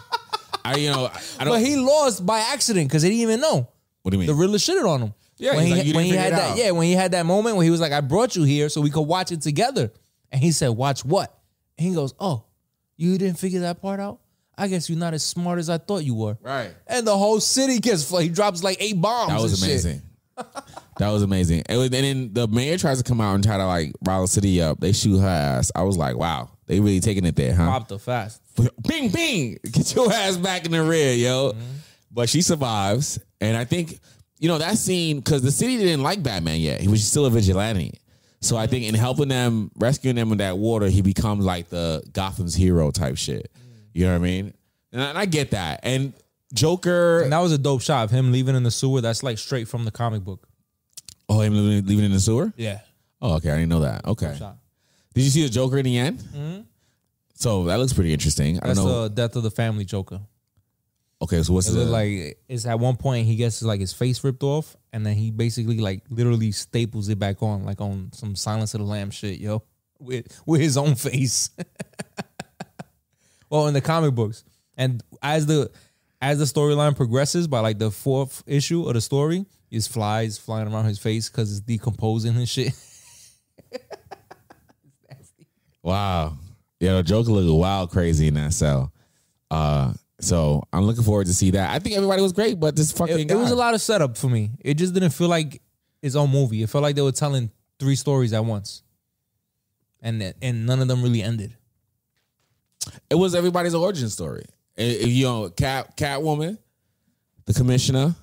I don't. But he lost by accident because he didn't even know. What do you mean? The Riddler shitted on him. Yeah, when when he had that. Yeah, when he had that moment where he was like, "I brought you here so we could watch it together," and he said, "Watch what?" And he goes, "Oh, you didn't figure that part out? I guess you're not as smart as I thought you were." Right. And the whole city gets flooded. He drops like 8 bombs. That was amazing. That was amazing. And then the mayor tries to come out and try to like rile the city up. They shoot her ass. I was like, wow, they really taking it there, huh? Popped her fast. Bing, bing. Get your ass back in the rear, yo. Mm-hmm. But she survives. And I think, that scene, because the city didn't like Batman yet. He was still a vigilante. So I think in helping them, rescuing them in that water, he becomes like the Gotham's hero type shit. You know what I mean? And I get that. And Joker. And that was a dope shot of him leaving in the sewer. That's like straight from the comic book. Oh, him leaving in the sewer? Yeah. Oh, okay. I didn't know that. Okay. Did you see the Joker in the end? Mm-hmm. So that looks pretty interesting. That's I don't know. The death of the family Joker. Okay, so what's it's at one point he gets like his face ripped off, and then he basically like literally staples it back on, like on some Silence of the Lambs shit, yo, with his own face. Well, in the comic books, and as the storyline progresses, by like the 4th issue of the story, is flies flying around his face because it's decomposing and shit. Wow, yeah, the Joker looked wild crazy in that cell. So I'm looking forward to see that. I think everybody was great, but this fucking it was a lot of setup for me. It just didn't feel like its own movie. It felt like they were telling 3 stories at once, and none of them really ended. It was everybody's origin story. Catwoman, the Commissioner,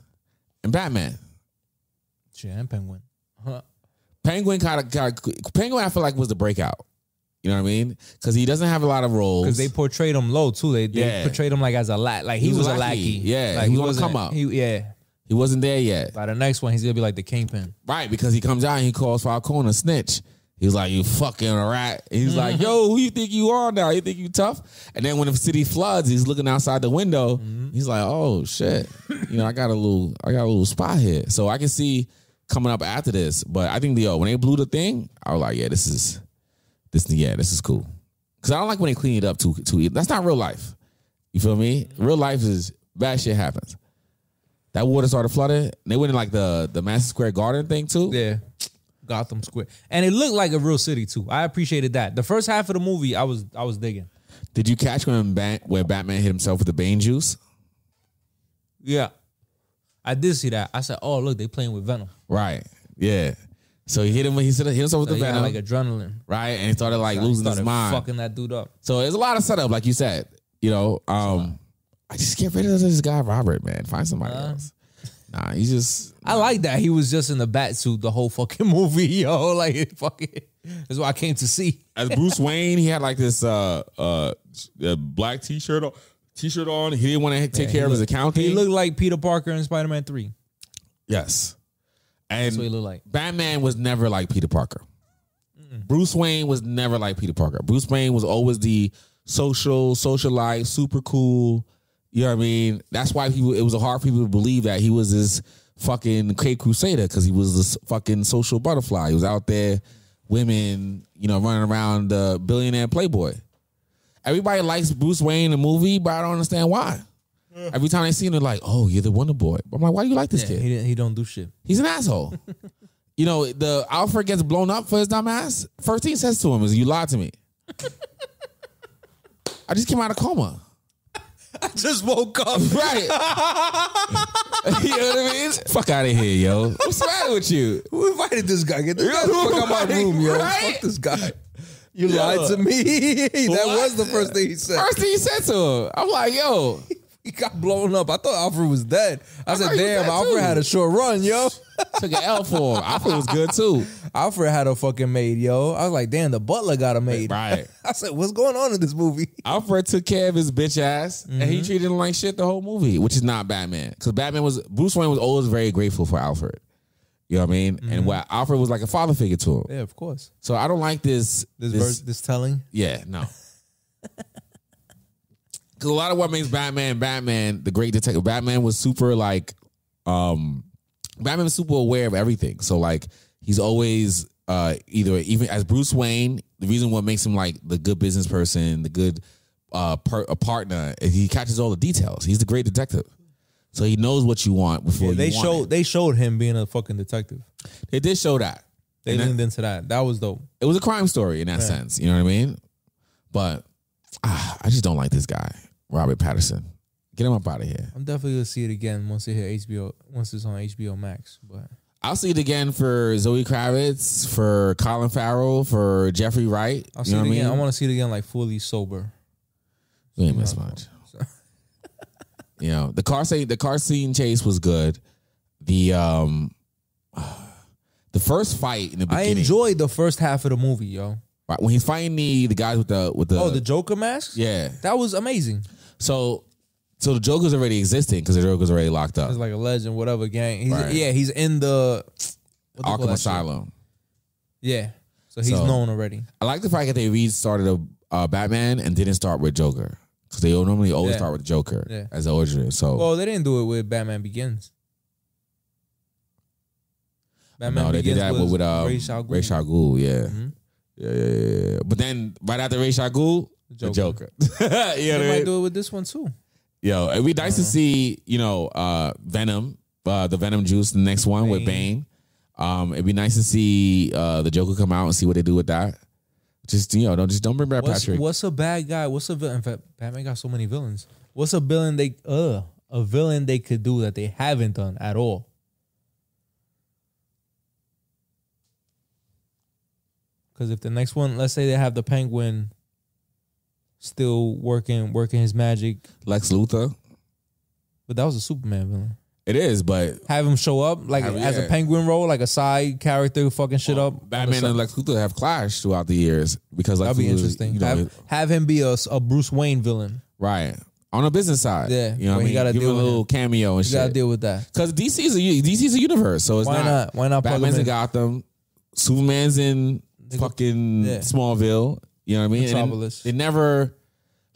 and Batman. Shit, and Penguin. Penguin I feel like was the breakout. You know what I mean? Because he doesn't have a lot of roles. Because they portrayed him low too. They portrayed him like as a like he was a lackey. Yeah, like he was gonna come up. He wasn't there yet. By the next one, he's gonna be like the Kingpin. Right, because he comes out and he calls Falcone a snitch. He's like, "You fucking rat." He's like, "Yo, who you think you are now? You think you tough?" And then when the city floods, he's looking outside the window. He's like, "Oh shit, I got a little spot here." So I can see coming up after this. But I think when they blew the thing, I was like, "Yeah, this is cool." Because I don't like when they clean it up too. That's not real life. You feel me? Real life is bad shit happens. That water started flooding. They went in like the Madison Square Garden thing too. Yeah. Gotham Square. And it looked like a real city too. I appreciated that. The first half of the movie, I was digging. Did you catch when Batman hit himself with the Bane juice? Yeah. I did see that. I said, "Oh, look, they playing with Venom." Right. Yeah. So he hit himself with the Venom. Like adrenaline. Right. And he started losing his mind. Fucking that dude up. So there's a lot of setup, like you said. I just get rid of this guy, Robert, man. Find somebody else. Nah, he's just. I like that he was just in the bat suit the whole fucking movie, yo. Like fucking. That's what I came to see. As Bruce Wayne, he had like this black t-shirt on. He didn't want to take care of his accounting. He looked like Peter Parker in Spider-Man 3. Yes, and that's what he looked like. Batman was never like Peter Parker. Bruce Wayne was never like Peter Parker. Bruce Wayne was always the socialite, super cool. You know what I mean? That's why it was hard for people to believe that he was this fucking Cape Crusader, because he was this fucking social butterfly. He was out there, women, running around the billionaire playboy. Everybody likes Bruce Wayne in the movie, but I don't understand why. Every time they see him, they're like, "Oh, you're the Wonder Boy." I'm like, why do you like this kid? He don't do shit. He's an asshole. The Alfred gets blown up for his dumb ass. First thing he says to him is, "You lied to me." I just came out of coma. I just woke up. Right. You know what I mean? Fuck out of here, yo. What's the matter with you? Who invited this guy? Get this guy the fuck out my room, yo. Right? Fuck this guy. You lied to me. That was the first thing he said. First thing he said to him. I'm like, yo. He got blown up. I thought Alfred was dead. I said, damn, Alfred had a short run, yo. Took an L for him. Alfred was good too. Alfred had a fucking maid, yo. I was like, damn, the butler got a maid. Right. I said, what's going on in this movie? Alfred took care of his bitch ass, and he treated him like shit the whole movie, which is not Batman. Because Bruce Wayne was always very grateful for Alfred. You know what I mean? And what Alfred was like a father figure to him. Yeah, of course. So I don't like this telling. Yeah, no. Because a lot of what makes Batman, the great detective, Batman was super like, Batman was super aware of everything. So like, he's always even as Bruce Wayne, the reason what makes him like the good business person, the good a partner, is he catches all the details. He's the great detective. So he knows what you want before you want it. They showed him being a fucking detective. They did show that. They leaned into that. That was dope. It was a crime story in that sense. You know what I mean? But I just don't like this guy, Robert Pattinson. Get him up out of here. I'm definitely gonna see it again once it hit HBO. Once it's on HBO Max. But I'll see it again for Zoe Kravitz, for Colin Farrell, for Jeffrey Wright. I'll see it again. I want to see it again like fully sober. You ain't miss much. You know, the car scene chase was good. The first fight in the beginning, I enjoyed the first half of the movie, yo. Right, when he's fighting the guys with the Joker masks. Yeah, that was amazing. So the Joker's already existing because the Joker's already locked up. It's like a legend, whatever gang. He's, Right. Yeah, he's in the Arkham Asylum. Yeah, so he's known already. I like the fact that they restarted Batman and didn't start with Joker. Because they normally always start with Joker as the origin. So, well, they didn't do it with Batman Begins. Batman Begins did that with Ra's al Ghul. Yeah. Mm-hmm. Yeah. But then right after Ra's al Ghul, the Joker. They might do it with this one too. Yo, it'd be nice to see, Venom, the Venom juice, the next one with Bane. It'd be nice to see the Joker come out and see what they do with that. Just don't bring back Patrick. What's a bad guy? What's a villain? In fact, Batman got so many villains. What's a villain they could do that they haven't done at all? Because if the next one, let's say they have the Penguin still working his magic, Lex Luthor, but that was a Superman villain. It is, but have him show up as a Penguin role, like a side character, fucking shit up. Batman and Lex Luthor have clashed throughout the years because that'd be interesting. Have him be a Bruce Wayne villain, right? On a business side, yeah. You know what I mean? Gotta give him a little cameo and shit. You gotta deal with that because DC's a universe, so it's why not? Batman's in Gotham, Superman's in fucking Smallville. You know what I mean? Metropolis. They never.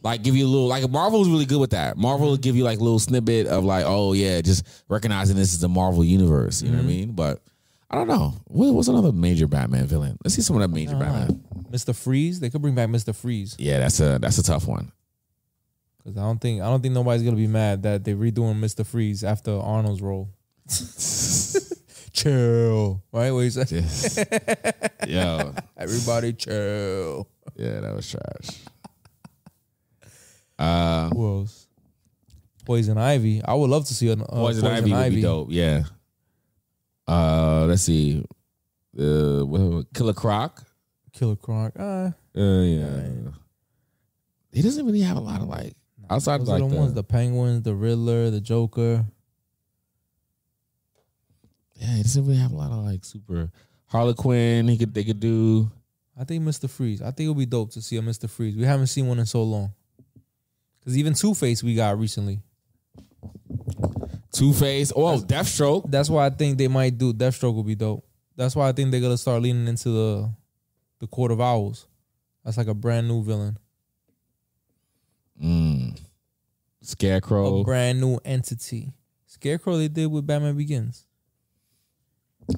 Like give you a little, like Marvel's really good with that. Marvel will give you like a little snippet of like, oh yeah, just recognizing this is the Marvel universe. You know what I mean? But I don't know. What's another major Batman villain? Let's see some of that major Batman. Mr. Freeze. They could bring back Mr. Freeze. Yeah, that's a tough one. Because I don't think nobody's gonna be mad that they're redoing Mr. Freeze after Arnold's role. Chill, right? What you say? Yo, everybody chill. Yeah, that was trash. Who else? Poison Ivy. I would love to see Poison Ivy would be dope. Yeah. Let's see. Killer Croc. Killer Croc. Yeah. He doesn't really have a lot of like outside Those like are the ones, the Penguins, the Riddler, the Joker. Yeah, he doesn't really have a lot of like super Harlequin. They could do. I think Mr. Freeze. I think it'll be dope to see a Mr. Freeze. We haven't seen one in so long. Because even Two-Face we got recently. Two-Face. Oh, Deathstroke. That's why I think they might do. Deathstroke will be dope. That's why I think they're going to start leaning into the Court of Owls. That's like a brand new villain. Scarecrow. A brand new entity. Scarecrow they did with Batman Begins.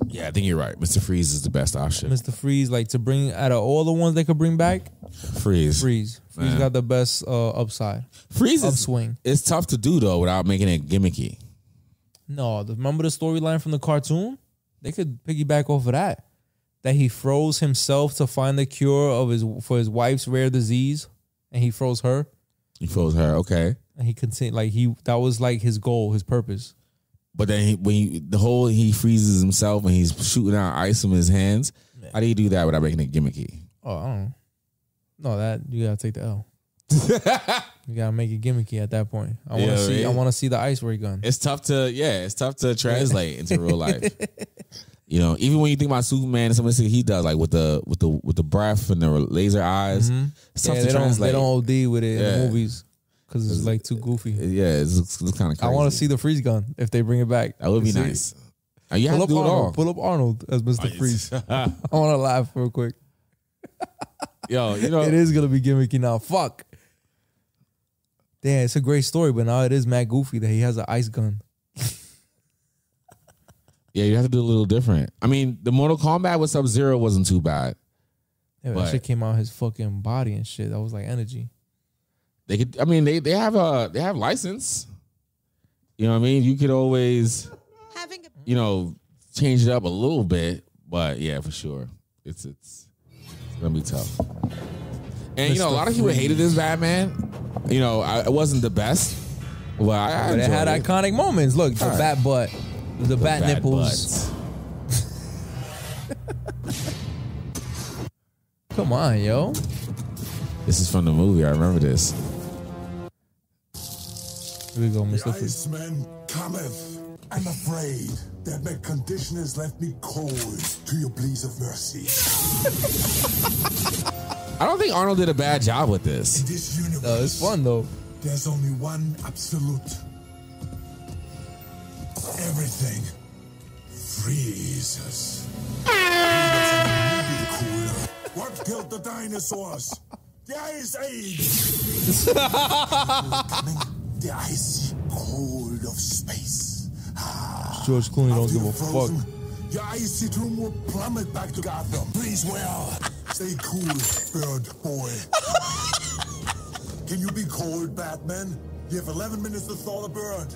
Yeah, I think you're right. Mr. Freeze is the best option. Mr. Freeze, like to bring out of all the ones they could bring back, Freeze got the best upside. Freeze upswing. It's tough to do though without making it gimmicky. No, remember the storyline from the cartoon? They could piggyback off of that. That he froze himself to find the cure for his wife's rare disease, and he froze her. He froze her, okay. And he continued that was like his goal, his purpose. But then he freezes himself and he's shooting out ice from his hands. Yeah. How do you do that without making it gimmicky? Oh, I don't know. No, that you gotta take the L. You gotta make it gimmicky at that point. I want to see. I want to see the ice ray gun. It's tough to translate into real life. You know, even when you think about Superman and some of the shit he does, like with the breath and the laser eyes, it's tough to translate. They don't OD with it in the movies because it's like too goofy. Yeah, it's kind of crazy. I want to see the freeze gun if they bring it back. That would be nice. You have to do it all. Pull up Arnold as Mr. Freeze. I want to laugh real quick. Yo, you know it is gonna be gimmicky now. Fuck. Damn, it's a great story, but now it is mad goofy that he has an ice gun. Yeah, you have to do a little different. I mean, the Mortal Kombat with Sub-Zero wasn't too bad. Yeah, that shit came out of his fucking body and shit. That was like energy. They could. I mean, they have license. You know what I mean? You could always, change it up a little bit. But yeah, for sure, it's gonna be tough. And a lot of people hated this Batman. It wasn't the best, but I it had iconic moments. Look, the bat butt, the bat nipples. Come on, yo. This is from the movie. I remember this. Here we go, Mr. The Iceman cometh. I'm afraid that my condition has left me cold to your pleas of mercy. I don't think Arnold did a bad job with this. In this universe, no, it's fun though. There's only one absolute. Everything freezes. What killed the dinosaurs? The Ice Age. The icy cold of space. George Clooney don't give a fuck. Your icy tomb will plummet back to Gotham. Please, well, stay cool, bird boy. Can you be cold, Batman? You have 11 minutes to thaw the bird.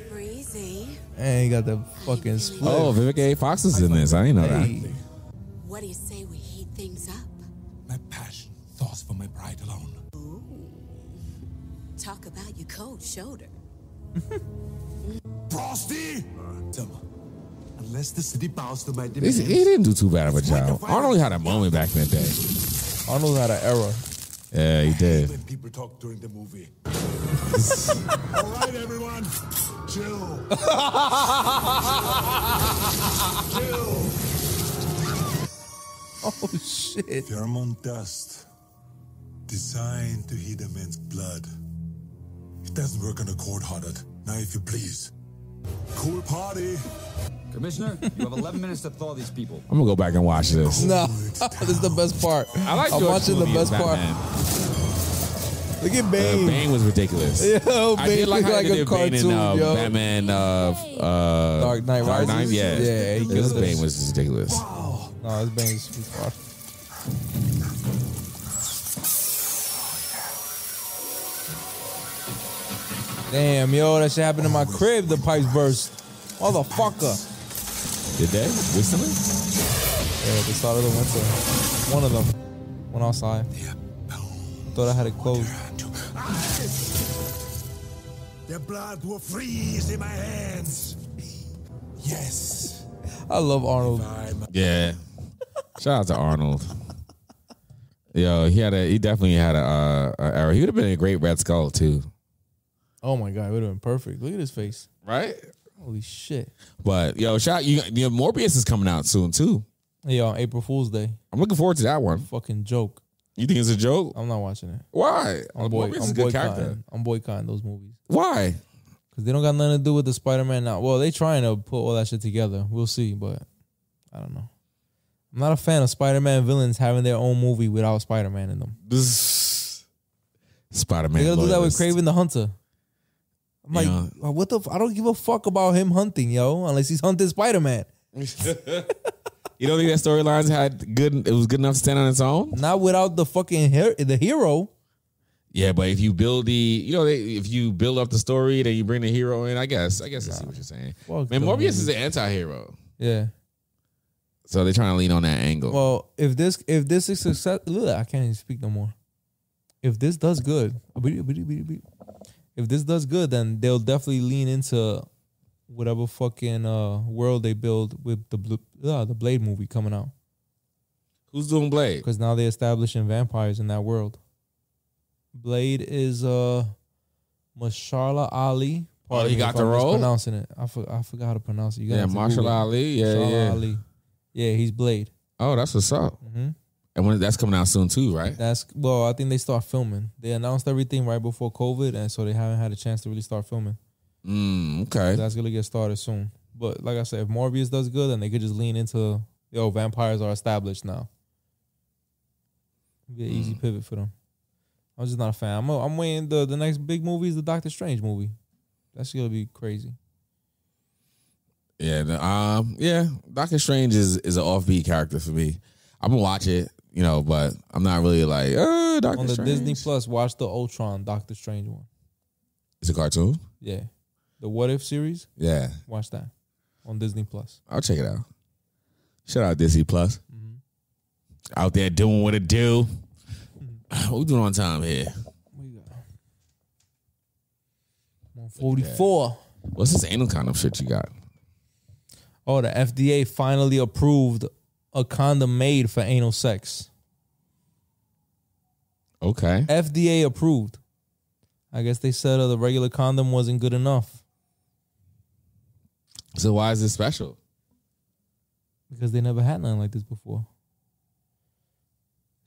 Breezy. And he got the fucking split. Oh, Vivica A. Fox is in this. I didn't know that. What do you say we heat things up? My passion thaws for my bride alone. Ooh. Talk about your cold shoulder. Frosty! Unless the city bows to my He didn't do too bad of a job. Arnold had a moment back in the day. Arnold had an era. Yeah, he did. When people talk during the movie. All right, everyone. Chill. Chill. Oh, shit. Pheromone dust. Designed to heat a man's blood. It doesn't work on a cold-hearted. Now, if you please. Cool party. Commissioner, you have 11 minutes to thaw these people. I'm gonna go back and watch this. No, this is the best part. I like I'm George watching Clooney the best as part. Batman. Look at Bane. Bane was ridiculous. Yo, I did like how like they a did Bane cartoon, in yo. Batman Dark Knight Rises. Yeah, Yeah, he this killed Bane us. was ridiculous. No, this Bane's too far. Damn, yo, that shit happened in my crib. The pipes burst. Motherfucker. Did they? Recently? Yeah, at the start of the winter. One of them went outside. Thought I had it closed. The blood will freeze in my hands. Yes. I love Arnold. Yeah. Shout out to Arnold. Yo, he definitely had a era. He would have been a great Red Skull too. Oh my god, it would have been perfect. Look at his face. Right? Holy shit. But yo, Morbius is coming out soon too. Yeah, on April Fool's Day. I'm looking forward to that one. Fucking joke. You think it's a joke? I'm not watching it. Why? Morbius is a good character. I'm boycotting those movies. Why? Because they don't got nothing to do with the Spider-Man now. Well, they trying to put all that shit together. We'll see, but I don't know. I'm not a fan of Spider-Man villains having their own movie without Spider-Man in them. Spider-Man. They gotta do that with loyalist. Kraven the Hunter. I'm like, what the? I don't give a fuck about him hunting, yo, unless he's hunting Spider-Man. You don't think that storylines it was good enough to stand on its own? Not without the fucking the hero. Yeah, but if you build if you build up the story, then you bring the hero in. I guess I see what you're saying. Fuck Man, the Morbius movie. is an anti-hero. Yeah. So they're trying to lean on that angle. Well, if this is success, I can't even speak no more. If this does good, then they'll definitely lean into whatever fucking world they build with the Blade movie coming out. Who's doing Blade? Because now they're establishing vampires in that world. Blade is Mahershala Ali. Oh, he got the role? Pronouncing it. I forgot how to pronounce it. You Yeah, Mahershala Ali. Yeah. Ali. Yeah, he's Blade. Oh, that's what's up. Mm-hmm. And when that's coming out soon too, right? I think they start filming. They announced everything right before COVID, and so they haven't had a chance to really start filming. Okay. So that's gonna get started soon. But like I said, if Morbius does good, then they could just lean into vampires are established now. It'd be an easy pivot for them. I'm just not a fan. I'm waiting. The next big movie is the Doctor Strange movie. That's gonna be crazy. Yeah, Doctor Strange is an offbeat character for me. I'm gonna watch it, but I'm not really like Doctor On the Strange. Disney Plus, watch the Ultron Doctor Strange one. It's a cartoon. Yeah, the What If series. Yeah, watch that on Disney Plus. I'll check it out. Shout out Disney Plus. Out there doing what it do. What we doing on time here? 144. What's this anal condom shit you got? Oh, the FDA finally approved a condom made for anal sex. Okay. FDA approved. I guess they said the regular condom wasn't good enough. So why is this special? Because they never had nothing like this before.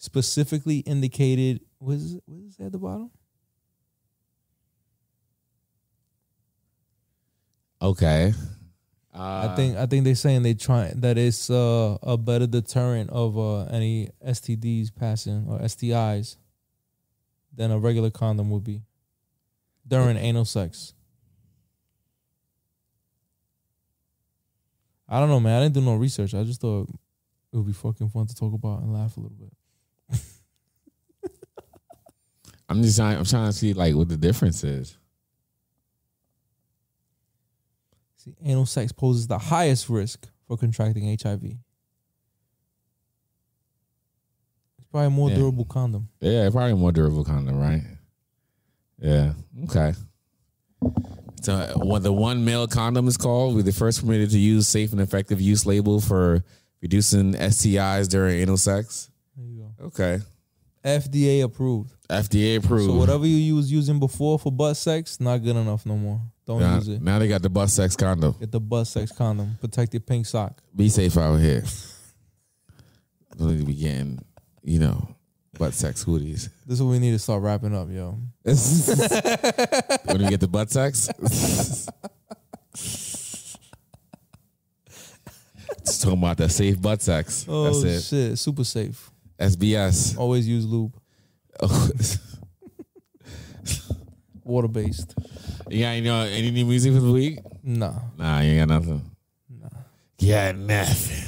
Specifically indicated, what is it at the bottom? Okay. I think they're saying that it's a better deterrent of any STDs passing or STIs than a regular condom would be during anal sex. I don't know, man. I didn't do no research. I just thought it would be fucking fun to talk about and laugh a little bit. I'm trying to see like what the difference is. See, anal sex poses the highest risk for contracting HIV. It's probably a more durable condom. Yeah, probably a more durable condom, right? Yeah. Okay. So what the one male condom is called, we're the first permitted to use safe and effective use label for reducing STIs during anal sex. There you go. Okay. FDA approved. FDA approved. So whatever you was using before for butt sex, not good enough no more. Don't use it. Now they got the butt sex condom. Get the butt sex condom. Protect your pink sock. Be safe out here. We'll be getting, butt sex hoodies. This is what we need to start wrapping up, yo. When we get the butt sex? Just talking about that safe butt sex. Oh, that's it. Shit. Super safe. SBS. Always use lube. Oh. Water-based. You got any new music for the week? Nah, you ain't got nothing. Nah. Got nothing.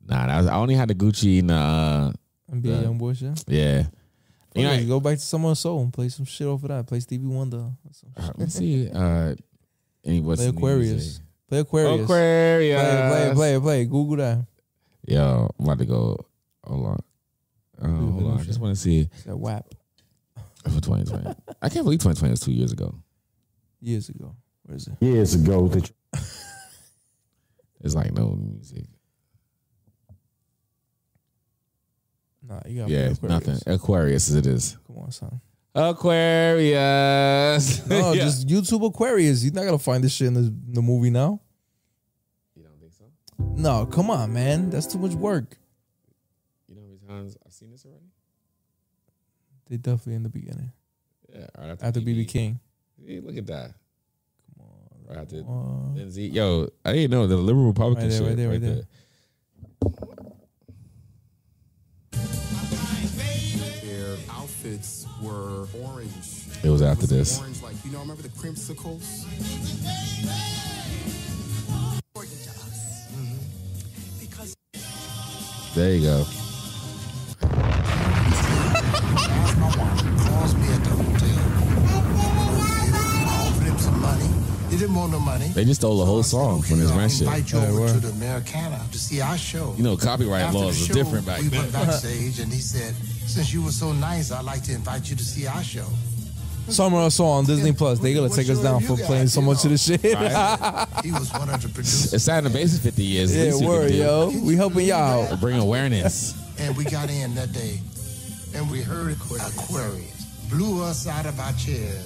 I only had the Gucci and NBA Youngboy shit. Yeah. You go back to Summer of Soul and play some shit off of that. Play Stevie Wonder. Let me see. Play Aquarius. Play Aquarius. Aquarius. Play. Google that. Yo, I'm about to go. Hold on. Hold on. I just want to see. That WAP. For 2020. I can't believe 2020 was 2 years ago. Years ago. Where is it? Years ago. It's like no music. Nah, you got Aquarius. Nothing. Aquarius as it is. Come on, son. Aquarius. No, just YouTube Aquarius. You're not gonna find this shit in the movie now. You don't think so? No, come on, man. That's too much work. You know how many times I've seen this already? They definitely in the beginning. Yeah, right after BB King. Hey, look at that. Come on. Right after Lindsay. Yo, I didn't know the Liberal Republican shit. Right there. Their outfits were orange. It was after this. Orange, like, remember the creamsicles? There you go. Calls me at the hotel. I offered him some money. He didn't want no money. They just stole the whole song from his rent shit. Invite you over to the Americana to see our show. Copyright After laws the is show, different back we then. went backstage and he said, since you were so nice, I'd like to invite you to see our show. Summer of Soul on Disney Plus. They gonna take us down for playing so much of this shit. Right. He was one of the producers. It's sad in the base of 50 years. Yeah, word, yo. We helping y'all out. Bring awareness. And we got in that day and we heard Aquarius. blew us out of our chairs.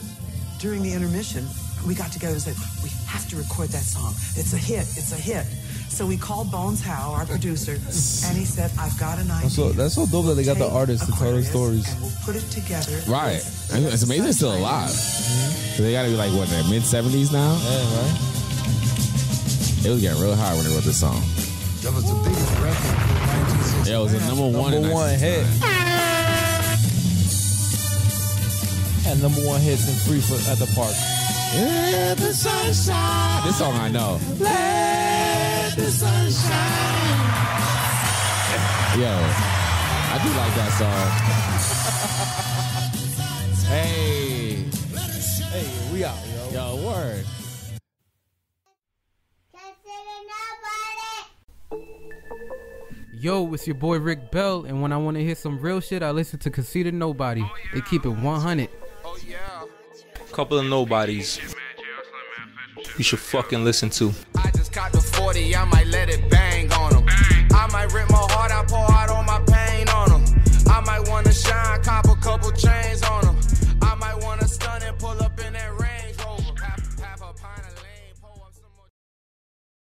During the intermission, we got together and said, we have to record that song. It's a hit. It's a hit. So we called Bones Howe, our producer, and he said, I've got an idea. That's so dope that they got the artists to tell their stories. And we'll put it together. Right. It's amazing they're still alive. So they got to be like, what, in their mid-70s now? Yeah, right. It was getting real hard when they wrote this song. That was the biggest record in 1960. Yeah, it was a number one hit. And number one hits in free at the park. Let the sunshine. This song I know. Let the sunshine. Yo, I do like that song. Hey, we out, yo. Yo, word. Yo, it's your boy Rick Bell, and when I want to hear some real shit, I listen to Conceited Nobody. They keep it 100. Couple of nobodies you should fucking listen to. I just caught the 40, I might let it bang on them. I might rip my heart, I pour out all my pain on them. I might wanna shine, cop a couple chains